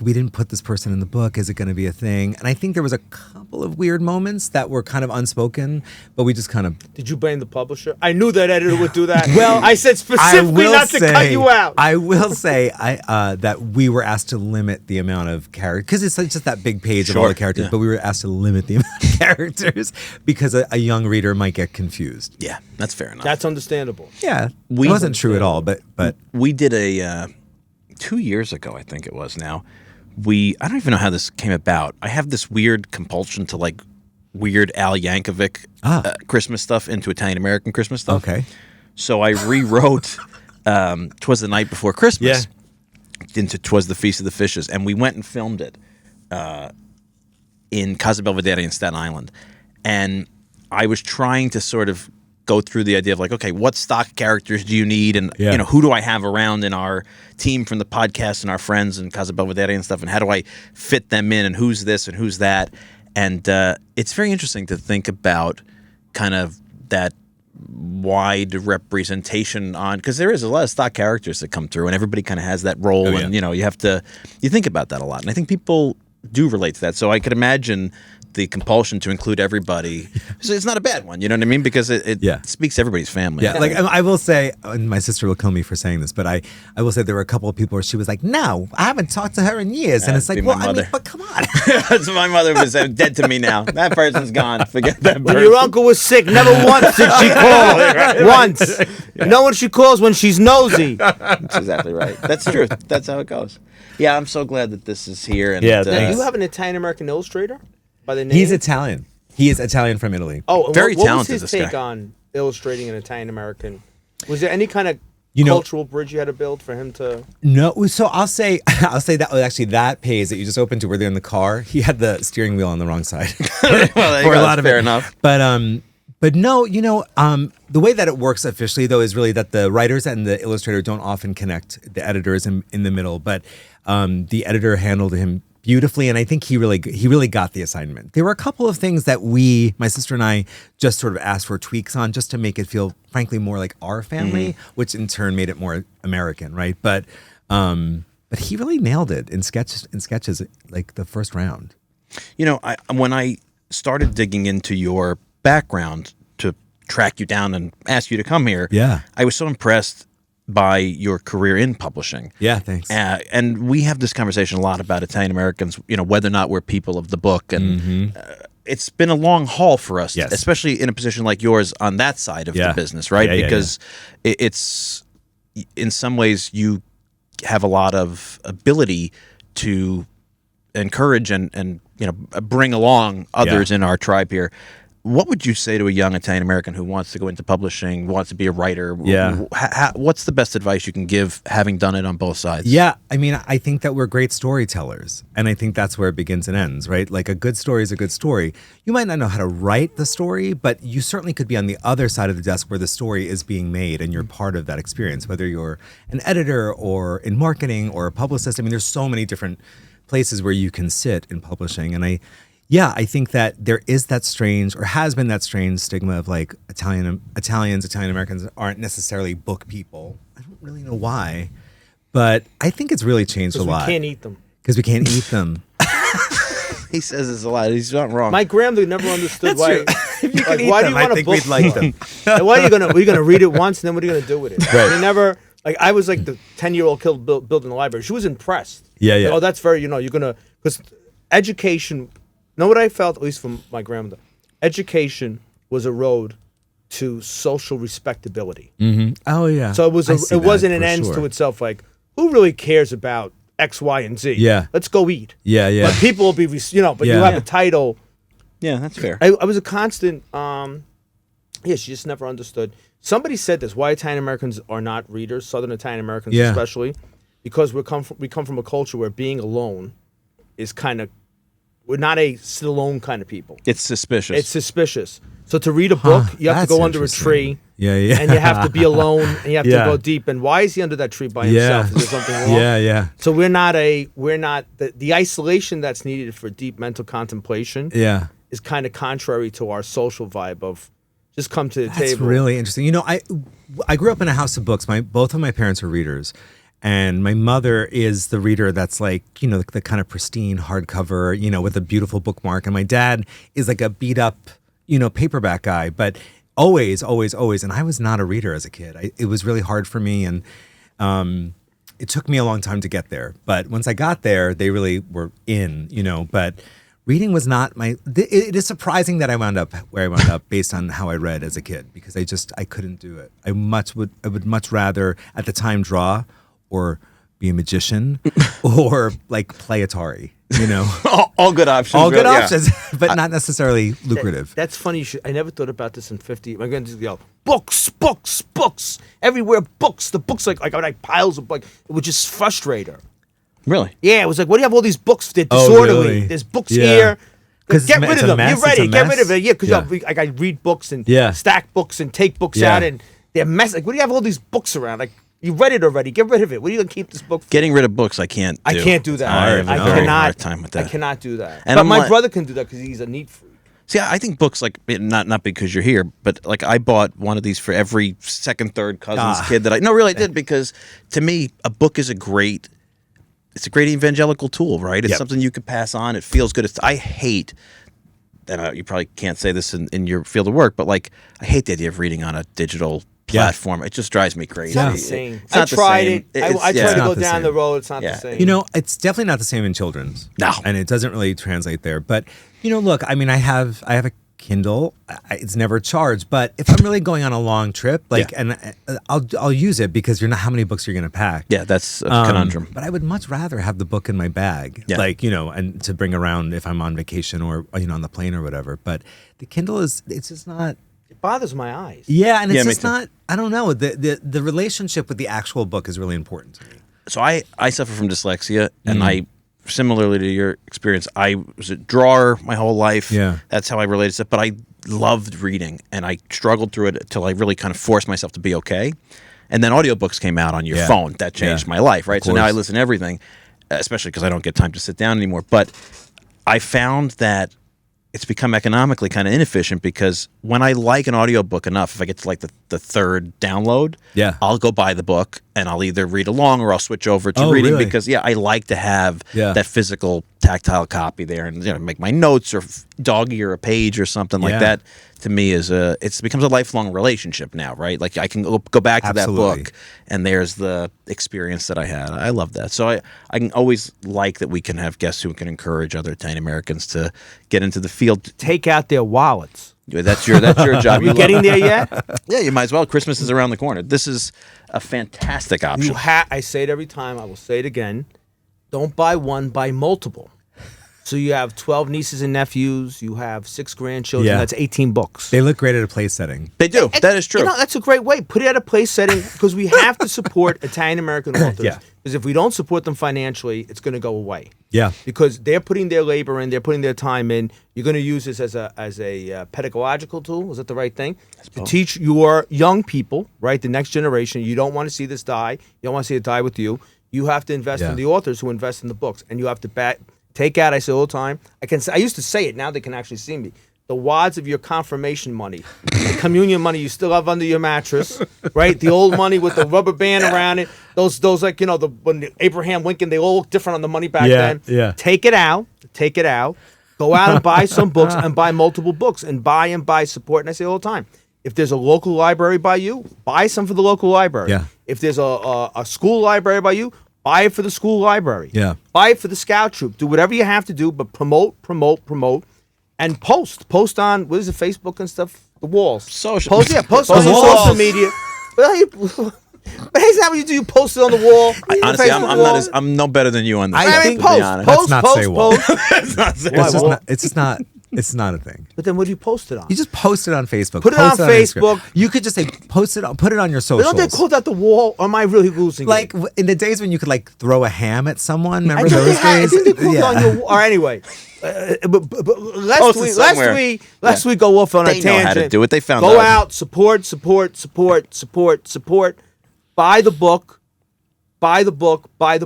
[SPEAKER 5] we didn't put this person in the book. Is it going to be a thing? And I think there was a couple of weird moments that were kind of unspoken, but we just kind of.
[SPEAKER 4] Did you blame the publisher? I knew that editor would do that. Well, I said specifically not to cut you out.
[SPEAKER 5] I will say that we were asked to limit the amount of characters, because it's just that big page of all the characters, but we were asked to limit the amount of characters because a young reader might get confused.
[SPEAKER 3] Yeah, that's fair enough.
[SPEAKER 4] That's understandable.
[SPEAKER 5] Yeah, it wasn't true at all, but
[SPEAKER 3] we did a 2 years ago, I think it was now. I don't even know how this came about. I have this weird compulsion to like weird Al Yankovic Christmas stuff into Italian American Christmas stuff.
[SPEAKER 5] Okay.
[SPEAKER 3] So I rewrote "'Twas the Night Before Christmas" into "'Twas the Feast of the Fishes," and we went and filmed it in Casa Belvedere in Staten Island. And I was trying to sort of go through the idea of like, okay, what stock characters do you need, and who do I have around in our team from the podcast and our friends and Casa Belvedere and stuff, and how do I fit them in, and who's this and who's that, and it's very interesting to think about kind of that wide representation on, because there is a lot of stock characters that come through, and everybody kind of has that role, and you think about that a lot, and I think people do relate to that. So I could imagine the compulsion to include everybody. So it's not a bad one, you know what I mean? Because it speaks to everybody's family.
[SPEAKER 5] Yeah, like I will say, and my sister will kill me for saying this, but I will say there were a couple of people where she was like, "No, I haven't talked to her in years," and it's like, well, I mean, but come on.
[SPEAKER 3] That's my mother was dead to me now. That person's gone. Forget that person.
[SPEAKER 4] When your uncle was sick, never once did she call. Once. You know when she calls? When she's nosy.
[SPEAKER 3] That's exactly right. That's true. That's how it goes. Yeah, I'm so glad that this is here. And
[SPEAKER 4] Now, do you have an Italian American illustrator by the name?
[SPEAKER 5] He's Italian. He is Italian from Italy.
[SPEAKER 4] Oh,
[SPEAKER 3] very
[SPEAKER 4] what
[SPEAKER 3] talented.
[SPEAKER 4] was his
[SPEAKER 3] this
[SPEAKER 4] take
[SPEAKER 3] guy.
[SPEAKER 4] on illustrating an Italian American? Was there any kind of
[SPEAKER 5] know-
[SPEAKER 4] cultural bridge you had to build for him to?
[SPEAKER 5] No, so I'll say that was actually that page that you just opened to where they're in the car. He had the steering wheel on the wrong side.
[SPEAKER 3] Well,
[SPEAKER 5] for a lot of
[SPEAKER 3] fair
[SPEAKER 5] it.
[SPEAKER 3] enough.
[SPEAKER 5] But no, the way that it works officially though is really that the writers and the illustrator don't often connect the editors in the middle. But the editor handled him beautifully, and I think he really got the assignment. There were a couple of things that my sister and I, just sort of asked for tweaks on, just to make it feel, frankly, more like our family, which in turn made it more American, right? But he really nailed it in sketches like the first round.
[SPEAKER 3] You know, when I started digging into your background to track you down and ask you to come here, I was so impressed by your career in publishing.
[SPEAKER 5] Yeah, thanks.
[SPEAKER 3] And we have this conversation a lot about Italian Americans, whether or not we're people of the book. And it's been a long haul for us, especially in a position like yours on that side of the business, right? Because it's, in some ways, you have a lot of ability to encourage and bring along others in our tribe here. What would you say to a young Italian American who wants to go into publishing, wants to be a writer? What's the best advice you can give, having done it on both sides?
[SPEAKER 5] Yeah, I mean, I think that we're great storytellers, and I think that's where it begins and ends, right? Like, a good story is a good story. You might not know how to write the story, but you certainly could be on the other side of the desk where the story is being made, and you're part of that experience, whether you're an editor or in marketing or a publicist. I mean, there's so many different places where you can sit in publishing, and I think that there is that strange, or has been that strange stigma of like Italian Americans aren't necessarily book people. I don't really know why, but I think it's really changed a lot.
[SPEAKER 4] We can't eat them.
[SPEAKER 5] Because we can't eat them.
[SPEAKER 3] He says this a lot. He's not wrong.
[SPEAKER 4] My grandmother never understood why.
[SPEAKER 5] If you can eat
[SPEAKER 4] why
[SPEAKER 5] them,
[SPEAKER 4] do you want
[SPEAKER 5] I
[SPEAKER 4] a
[SPEAKER 5] think
[SPEAKER 4] book?
[SPEAKER 5] we'd like them.
[SPEAKER 4] And why are you gonna read it once and then what are you gonna do with it?
[SPEAKER 5] Right.
[SPEAKER 4] They never. Like, I was like the 10-year-old kid building the library. She was impressed.
[SPEAKER 5] Yeah.
[SPEAKER 4] Like, oh, that's very, you're gonna, because education. Know what I felt, at least from my grandmother? Education was a road to social respectability.
[SPEAKER 5] Mm-hmm. Oh yeah.
[SPEAKER 4] So it wasn't an end to itself. Like, who really cares about X, Y, and Z?
[SPEAKER 5] Yeah.
[SPEAKER 4] Let's go eat.
[SPEAKER 5] Yeah.
[SPEAKER 4] But people will be, but you have a title.
[SPEAKER 3] Yeah, that's fair.
[SPEAKER 4] I was a constant. She just never understood. Somebody said this: why Italian Americans are not readers, Southern Italian Americans especially. because we come from a culture where being alone is kind of, we're not a sit alone kind of people.
[SPEAKER 3] It's suspicious.
[SPEAKER 4] It's suspicious. So to read a book, you have to
[SPEAKER 5] that's
[SPEAKER 4] go under a
[SPEAKER 5] interesting.
[SPEAKER 4] tree.
[SPEAKER 5] Yeah, yeah.
[SPEAKER 4] And you have to be alone, and you have
[SPEAKER 5] Yeah.
[SPEAKER 4] to go deep. And why is he under that tree by himself? Is there something wrong?
[SPEAKER 5] Yeah.
[SPEAKER 4] So we're not the isolation that's needed for deep mental contemplation
[SPEAKER 5] Yeah.
[SPEAKER 4] is kind of contrary to our social vibe of just come to the
[SPEAKER 5] That's
[SPEAKER 4] table.
[SPEAKER 5] really interesting. You know, I grew up in a house of books. Both of my parents were readers. And my mother is the reader that's like, you know, the kind of pristine hardcover, you know, with a beautiful bookmark. And my dad is like a beat up, you know, paperback guy, but always. And I was not a reader as a kid. It was really hard for me. And it took me a long time to get there. But once I got there, they really were in, you know, but reading was not it is surprising that I wound up where I wound up based on how I read as a kid, because I couldn't do it. I would much rather at the time draw or be a magician or like play Atari, you know.
[SPEAKER 3] all good options.
[SPEAKER 5] All good
[SPEAKER 3] really, yeah.
[SPEAKER 5] options, but not necessarily lucrative.
[SPEAKER 4] That's funny. I never thought about this in 50. My grandfather just yell, books, everywhere books. The books like piles of it would just frustrate her.
[SPEAKER 3] Really?
[SPEAKER 4] Yeah, it was like, what do you have all these books? They're
[SPEAKER 5] Oh,
[SPEAKER 4] disorderly.
[SPEAKER 5] really?
[SPEAKER 4] There's books
[SPEAKER 5] Yeah.
[SPEAKER 4] here.
[SPEAKER 5] 'Cause
[SPEAKER 4] Get
[SPEAKER 5] it's
[SPEAKER 4] rid
[SPEAKER 5] a
[SPEAKER 4] of them.
[SPEAKER 5] mess,
[SPEAKER 4] You're ready.
[SPEAKER 5] it's a
[SPEAKER 4] Get rid
[SPEAKER 5] mess.
[SPEAKER 4] of it. Yeah, because
[SPEAKER 5] Yeah.
[SPEAKER 4] I read books and
[SPEAKER 5] Yeah.
[SPEAKER 4] stack books and take books
[SPEAKER 5] Yeah.
[SPEAKER 4] out, and they're mess. Like, what do you have all these books around? Like, you read it already. Get rid of it. What are you gonna keep this book for?
[SPEAKER 3] Getting rid of books, I can't do.
[SPEAKER 4] I can't do that.
[SPEAKER 3] I have a
[SPEAKER 4] I
[SPEAKER 3] very
[SPEAKER 4] cannot.
[SPEAKER 3] hard time with that.
[SPEAKER 4] I cannot do that.
[SPEAKER 3] And
[SPEAKER 4] but
[SPEAKER 3] I'm
[SPEAKER 4] my
[SPEAKER 3] like-
[SPEAKER 4] brother can do that because he's a neat freak.
[SPEAKER 3] See, I think books, like, not because you're here, but like I bought one of these for every second, third cousin's kid that I I did, because to me a book is a great evangelical tool, right? It's
[SPEAKER 5] Yep.
[SPEAKER 3] something you could pass on. It feels good. I hate, and you probably can't say this in your field of work, but like I hate the idea of reading on a digital platform. It just drives me crazy.
[SPEAKER 4] It's not
[SPEAKER 5] Yeah.
[SPEAKER 4] the same.
[SPEAKER 3] It's not
[SPEAKER 4] I tried
[SPEAKER 3] the
[SPEAKER 4] it.
[SPEAKER 3] same.
[SPEAKER 4] I
[SPEAKER 3] It's-
[SPEAKER 4] tried
[SPEAKER 3] yeah.
[SPEAKER 4] to
[SPEAKER 5] It's
[SPEAKER 4] go
[SPEAKER 5] not the
[SPEAKER 4] down
[SPEAKER 5] same.
[SPEAKER 4] the road. It's not
[SPEAKER 3] Yeah.
[SPEAKER 4] the same.
[SPEAKER 5] You know, it's definitely not the same in children's.
[SPEAKER 3] No.
[SPEAKER 5] And it doesn't really translate there. But, you know, look, I mean, I have a Kindle. It's never charged, but if I'm really going on a long trip, and I'll use it, because you're not how many books you're going to pack.
[SPEAKER 3] Yeah, that's a conundrum.
[SPEAKER 5] But I would much rather have the book in my bag,
[SPEAKER 3] Yeah.
[SPEAKER 5] like, you know, and to bring around if I'm on vacation or, you know, on the plane or whatever. But the Kindle it's just not.
[SPEAKER 4] It bothers my eyes.
[SPEAKER 5] Yeah, and it's
[SPEAKER 3] Yeah, me
[SPEAKER 5] just
[SPEAKER 3] too.
[SPEAKER 5] not. I don't know. The relationship with the actual book is really important to me.
[SPEAKER 3] So I suffer from dyslexia, and
[SPEAKER 5] Mm.
[SPEAKER 3] I, similarly to your experience, I was a drawer my whole life.
[SPEAKER 5] Yeah.
[SPEAKER 3] That's how I related to it. But I loved reading, and I struggled through it until I really kind of forced myself to be okay. And then audiobooks came out on your
[SPEAKER 5] Yeah.
[SPEAKER 3] phone. That changed
[SPEAKER 5] Yeah.
[SPEAKER 3] my life, right?
[SPEAKER 5] Of
[SPEAKER 3] So now I
[SPEAKER 5] course.
[SPEAKER 3] listen to everything, especially because I don't get time to sit down anymore. But I found that it's become economically kind of inefficient, because when I like an audiobook enough, if I get to like the third download,
[SPEAKER 5] Yeah.
[SPEAKER 3] I'll go buy the book and I'll either read along or I'll switch over to
[SPEAKER 5] Oh,
[SPEAKER 3] reading,
[SPEAKER 5] really?
[SPEAKER 3] because I like to have
[SPEAKER 5] Yeah.
[SPEAKER 3] that physical tactile copy there, and make my notes or dog ear a page or something like
[SPEAKER 5] Yeah.
[SPEAKER 3] that. To me it becomes a lifelong relationship now, right? Like I can go back to
[SPEAKER 5] Absolutely.
[SPEAKER 3] that book, and there's the experience that I had. I love that. So I can always like that we can have guests who can encourage other Italian Americans to get into the field.
[SPEAKER 4] Take out their wallets.
[SPEAKER 3] That's your job.
[SPEAKER 4] Are you
[SPEAKER 3] love
[SPEAKER 4] getting
[SPEAKER 3] it.
[SPEAKER 4] there yet?
[SPEAKER 3] Yeah, you might as well. Christmas is around the corner. This is a fantastic option.
[SPEAKER 4] I say it every time. I will say it again. Don't buy one, buy multiple. So you have 12 nieces and nephews. You have 6 grandchildren.
[SPEAKER 5] Yeah.
[SPEAKER 4] That's 18 books.
[SPEAKER 5] They look great at a place setting.
[SPEAKER 3] They do. That is true.
[SPEAKER 4] You know, that's a great way. Put it at a place setting, because we have to support Italian American authors.
[SPEAKER 5] Yeah.
[SPEAKER 4] Because if we don't support them financially, it's going to go away.
[SPEAKER 5] Yeah.
[SPEAKER 4] Because they're putting their labor in, they're putting their time in. You're going to use this as a pedagogical tool. Is that the right thing? To teach your young people, right, the next generation. You don't want to see this die. You don't want to see it die with you. You have to invest
[SPEAKER 5] Yeah.
[SPEAKER 4] in the authors who invest in the books, and you have to take out. I say all the time. I used to say it. Now they can actually see me. The wads of your confirmation money, the communion money you still have under your mattress, right? The old money with the rubber band around it. Those like, you know, when Abraham Lincoln, they all look different on the money back then.
[SPEAKER 5] Yeah.
[SPEAKER 4] Take it out. Go out and buy some books, and buy multiple books, and buy support. And I say all the time, if there's a local library by you, buy some for the local library.
[SPEAKER 5] Yeah.
[SPEAKER 4] If there's a school library by you, buy it for the school library.
[SPEAKER 5] Yeah.
[SPEAKER 4] Buy it for the scout troop. Do whatever you have to do, but promote, and post on, what is it, Facebook and stuff, the walls.
[SPEAKER 3] Social.
[SPEAKER 4] Post on
[SPEAKER 3] The
[SPEAKER 4] your
[SPEAKER 3] walls.
[SPEAKER 4] social media. But hey, is that what you do? You post it on the wall.
[SPEAKER 3] Honestly,
[SPEAKER 4] Facebook
[SPEAKER 3] I'm
[SPEAKER 4] wall.
[SPEAKER 3] not I'm no better than you on this.
[SPEAKER 5] I
[SPEAKER 3] stuff,
[SPEAKER 5] think-
[SPEAKER 3] to be honest.
[SPEAKER 4] post,
[SPEAKER 5] Let's not
[SPEAKER 4] post,
[SPEAKER 5] say wall.
[SPEAKER 4] post.
[SPEAKER 3] Let's not say
[SPEAKER 5] It's just
[SPEAKER 3] wall.
[SPEAKER 5] not, it's just not It's not a thing.
[SPEAKER 4] But then what do you post it on?
[SPEAKER 5] You just post it on Facebook.
[SPEAKER 4] Put it on
[SPEAKER 5] Instagram.
[SPEAKER 4] Facebook.
[SPEAKER 5] You could just say put it on your
[SPEAKER 4] But
[SPEAKER 5] socials.
[SPEAKER 4] don't they call that the wall? Or am I really losing
[SPEAKER 5] like
[SPEAKER 4] it?
[SPEAKER 5] in the days when you could like throw a ham at someone?
[SPEAKER 4] I
[SPEAKER 5] Remember
[SPEAKER 4] think
[SPEAKER 5] those
[SPEAKER 4] I
[SPEAKER 5] days?
[SPEAKER 4] think they called it on your wall. Or anyway. But
[SPEAKER 3] Post it somewhere.
[SPEAKER 4] lest we go off on
[SPEAKER 3] They
[SPEAKER 4] a
[SPEAKER 3] know
[SPEAKER 4] tangent.
[SPEAKER 3] how to do it. They found
[SPEAKER 4] Go
[SPEAKER 3] out.
[SPEAKER 4] out, support. Buy the book. Buy the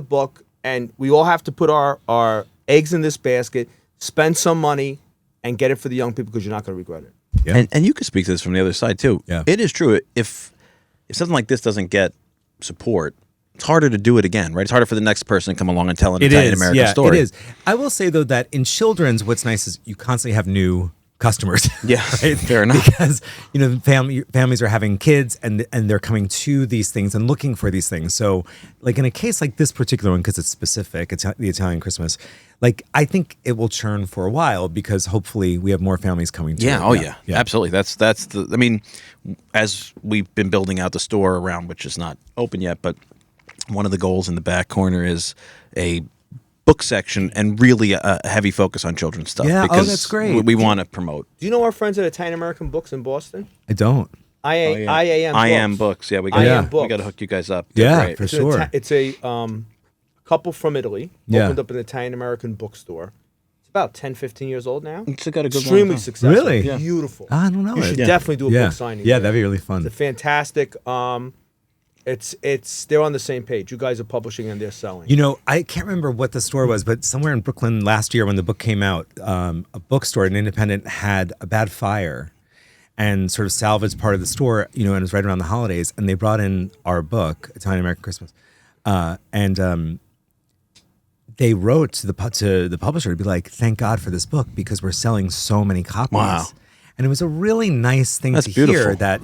[SPEAKER 4] book. And we all have to put our eggs in this basket, spend some money, and get it for the young people because you're not going to regret it.
[SPEAKER 5] Yeah.
[SPEAKER 3] And you can speak to this from the other side too.
[SPEAKER 5] Yeah.
[SPEAKER 3] It is true. If something like this doesn't get support, it's harder to do it again, right? It's harder for the next person to come along and tell an Italian American story.
[SPEAKER 5] It is. I will say though that in children's, what's nice is you constantly have new customers.
[SPEAKER 3] Yeah, fair enough.
[SPEAKER 5] Because families are having kids and they're coming to these things and looking for these things. So, like in a case like this particular one, because it's specific, it's the Italian Christmas. Like I think it will churn for a while because hopefully we have more families coming to it.
[SPEAKER 3] Yeah, absolutely. That's the. I mean, as we've been building out the store around, which is not open yet, but one of the goals in the back corner is a book section and really a heavy focus on children's stuff.
[SPEAKER 5] Yeah,
[SPEAKER 3] because
[SPEAKER 5] that's great.
[SPEAKER 3] We want to promote.
[SPEAKER 4] Do you know our friends at Italian American Books in Boston?
[SPEAKER 5] I don't.
[SPEAKER 4] IAM
[SPEAKER 3] Books. Yeah, we
[SPEAKER 4] IAM
[SPEAKER 3] got to hook you guys up. They're
[SPEAKER 5] Yeah,
[SPEAKER 3] great.
[SPEAKER 5] for
[SPEAKER 4] It's
[SPEAKER 5] sure.
[SPEAKER 4] It's a couple from Italy.
[SPEAKER 5] Yeah.
[SPEAKER 4] Opened up an Italian American bookstore. It's about 10, 15 years old now.
[SPEAKER 3] It's got a good
[SPEAKER 4] Extremely
[SPEAKER 3] one.
[SPEAKER 4] successful.
[SPEAKER 5] Really?
[SPEAKER 3] Yeah.
[SPEAKER 4] Beautiful.
[SPEAKER 5] I don't know.
[SPEAKER 4] You should
[SPEAKER 5] it.
[SPEAKER 4] definitely do a
[SPEAKER 5] yeah.
[SPEAKER 4] book signing.
[SPEAKER 5] Yeah,
[SPEAKER 4] there.
[SPEAKER 5] that'd be really fun.
[SPEAKER 4] It's a fantastic. It's they're on the same page. You guys are publishing and they're selling.
[SPEAKER 5] You know, I can't remember what the store was, but somewhere in Brooklyn last year when the book came out, a bookstore, an independent, had a bad fire and sort of salvaged part of the store, and it was right around the holidays, and they brought in our book, Italian American Christmas, and they wrote to the publisher to be like, thank God for this book because we're selling so many copies.
[SPEAKER 3] Wow.
[SPEAKER 5] And it was a really nice thing
[SPEAKER 3] That's
[SPEAKER 5] to
[SPEAKER 3] beautiful.
[SPEAKER 5] hear that,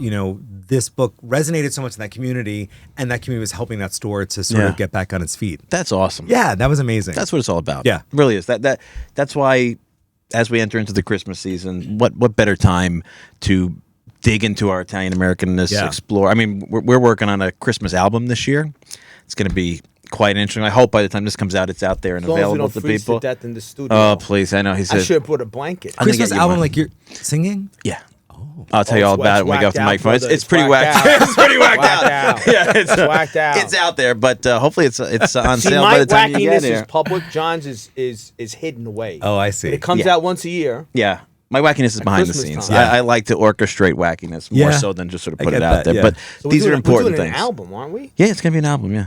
[SPEAKER 5] this book resonated so much in that community, and that community was helping that store to sort of get back on its feet.
[SPEAKER 3] That's awesome.
[SPEAKER 5] Yeah, that was amazing.
[SPEAKER 3] That's what it's all about.
[SPEAKER 5] Yeah.
[SPEAKER 3] It really is. That's why as we enter into the Christmas season, what better time to dig into our Italian Americanness, explore. I mean, we're working on a Christmas album this year. It's going to be quite interesting. I hope by the time this comes out, it's out there and
[SPEAKER 4] as long as we
[SPEAKER 3] available
[SPEAKER 4] don't
[SPEAKER 3] to
[SPEAKER 4] freeze
[SPEAKER 3] people.
[SPEAKER 4] to death in the studio.
[SPEAKER 3] Oh, please. I know. He
[SPEAKER 4] I
[SPEAKER 3] said,
[SPEAKER 4] should have brought a blanket.
[SPEAKER 3] I'm gonna
[SPEAKER 5] Christmas
[SPEAKER 3] get you
[SPEAKER 5] album,
[SPEAKER 3] one.
[SPEAKER 5] like you're singing?
[SPEAKER 3] Yeah. I'll tell you all about it when we go off the microphone.
[SPEAKER 4] Brother.
[SPEAKER 3] It's pretty whacked out. It's pretty whacked out.
[SPEAKER 4] Out.
[SPEAKER 3] Yeah, it's
[SPEAKER 4] whacked out.
[SPEAKER 3] It's out there, but hopefully it's on
[SPEAKER 4] See,
[SPEAKER 3] sale
[SPEAKER 4] my
[SPEAKER 3] by the time you get
[SPEAKER 4] wackiness is
[SPEAKER 3] here.
[SPEAKER 4] public. John's is hidden away.
[SPEAKER 5] Oh, I see.
[SPEAKER 4] It comes
[SPEAKER 3] Yeah.
[SPEAKER 4] out once a year.
[SPEAKER 3] Yeah. My wackiness is behind the
[SPEAKER 4] Christmas
[SPEAKER 3] scenes.
[SPEAKER 4] time.
[SPEAKER 3] I like to orchestrate wackiness more
[SPEAKER 5] Yeah.
[SPEAKER 3] so than just sort of
[SPEAKER 5] I
[SPEAKER 3] put
[SPEAKER 5] get
[SPEAKER 3] it out
[SPEAKER 5] that,
[SPEAKER 3] there.
[SPEAKER 5] yeah.
[SPEAKER 3] But
[SPEAKER 4] So
[SPEAKER 3] these are important
[SPEAKER 4] we're doing
[SPEAKER 3] things.
[SPEAKER 4] an album, aren't we?
[SPEAKER 3] Yeah, it's going to be an album, yeah.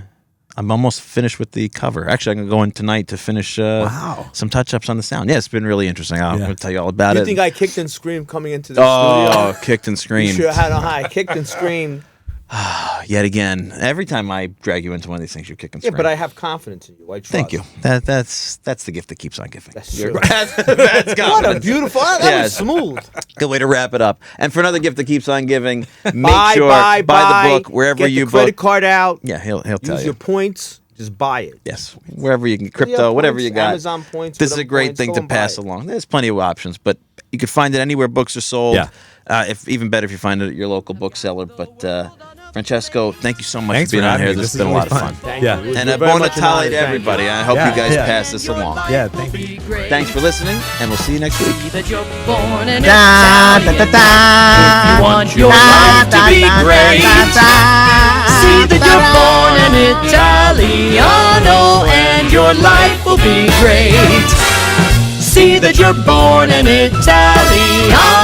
[SPEAKER 3] I'm almost finished with the cover. Actually, I'm going to go in tonight to finish some touch-ups on the sound. Yeah, it's been really interesting. I'm going to tell you all about
[SPEAKER 4] You
[SPEAKER 3] it.
[SPEAKER 4] think I kicked and screamed coming into the
[SPEAKER 3] Oh,
[SPEAKER 4] studio?
[SPEAKER 3] kicked and
[SPEAKER 4] You
[SPEAKER 3] screamed.
[SPEAKER 4] sure had a high. Kicked and screamed.
[SPEAKER 3] Yet again, every time I drag you into one of these things, you kick and
[SPEAKER 4] Yeah,
[SPEAKER 3] scream.
[SPEAKER 4] but I have confidence in you. I trust.
[SPEAKER 3] Thank you. That's the gift that keeps on giving.
[SPEAKER 4] That's true.
[SPEAKER 3] That's
[SPEAKER 4] What a
[SPEAKER 3] confidence.
[SPEAKER 4] beautiful. That
[SPEAKER 3] Yes.
[SPEAKER 4] was smooth.
[SPEAKER 3] Good way to wrap it up. And for another gift that keeps on giving, make
[SPEAKER 4] buy
[SPEAKER 3] the book wherever
[SPEAKER 4] get
[SPEAKER 3] you
[SPEAKER 4] the credit
[SPEAKER 3] book.
[SPEAKER 4] card out.
[SPEAKER 3] Yeah, he'll tell
[SPEAKER 4] Use
[SPEAKER 3] you.
[SPEAKER 4] your points. Just buy it.
[SPEAKER 3] Yes, wherever you can,
[SPEAKER 4] Yeah,
[SPEAKER 3] crypto, whatever
[SPEAKER 4] points,
[SPEAKER 3] you got.
[SPEAKER 4] Amazon points.
[SPEAKER 3] This is a
[SPEAKER 4] whatever
[SPEAKER 3] great
[SPEAKER 4] points,
[SPEAKER 3] thing
[SPEAKER 4] go
[SPEAKER 3] to
[SPEAKER 4] and buy
[SPEAKER 3] pass
[SPEAKER 4] it.
[SPEAKER 3] along. There's plenty of options, but you can find it anywhere books are sold.
[SPEAKER 5] Yeah.
[SPEAKER 3] If even better if you find it at your local bookseller. But Francesco, thank you so much
[SPEAKER 5] Thanks
[SPEAKER 3] for being
[SPEAKER 5] for
[SPEAKER 3] on
[SPEAKER 5] having
[SPEAKER 3] here.
[SPEAKER 5] me.
[SPEAKER 3] This
[SPEAKER 5] This
[SPEAKER 3] has been a
[SPEAKER 5] is
[SPEAKER 3] lot
[SPEAKER 5] really
[SPEAKER 3] of fun.
[SPEAKER 4] Thank
[SPEAKER 5] Yeah.
[SPEAKER 4] you. It was
[SPEAKER 3] And
[SPEAKER 4] very
[SPEAKER 3] bon
[SPEAKER 4] much an
[SPEAKER 3] Natale
[SPEAKER 4] honor.
[SPEAKER 3] to
[SPEAKER 4] Thank
[SPEAKER 3] everybody.
[SPEAKER 4] you.
[SPEAKER 3] I hope
[SPEAKER 5] Yeah,
[SPEAKER 3] you guys
[SPEAKER 5] yeah.
[SPEAKER 3] pass this along.
[SPEAKER 5] Yeah, thank you.
[SPEAKER 3] Thanks for listening, and we'll see you next week.
[SPEAKER 1] See that you're born in Italian. If you want your life to be great, see that you're born in Italiano, and your life will be great. See that you're born in Italiano.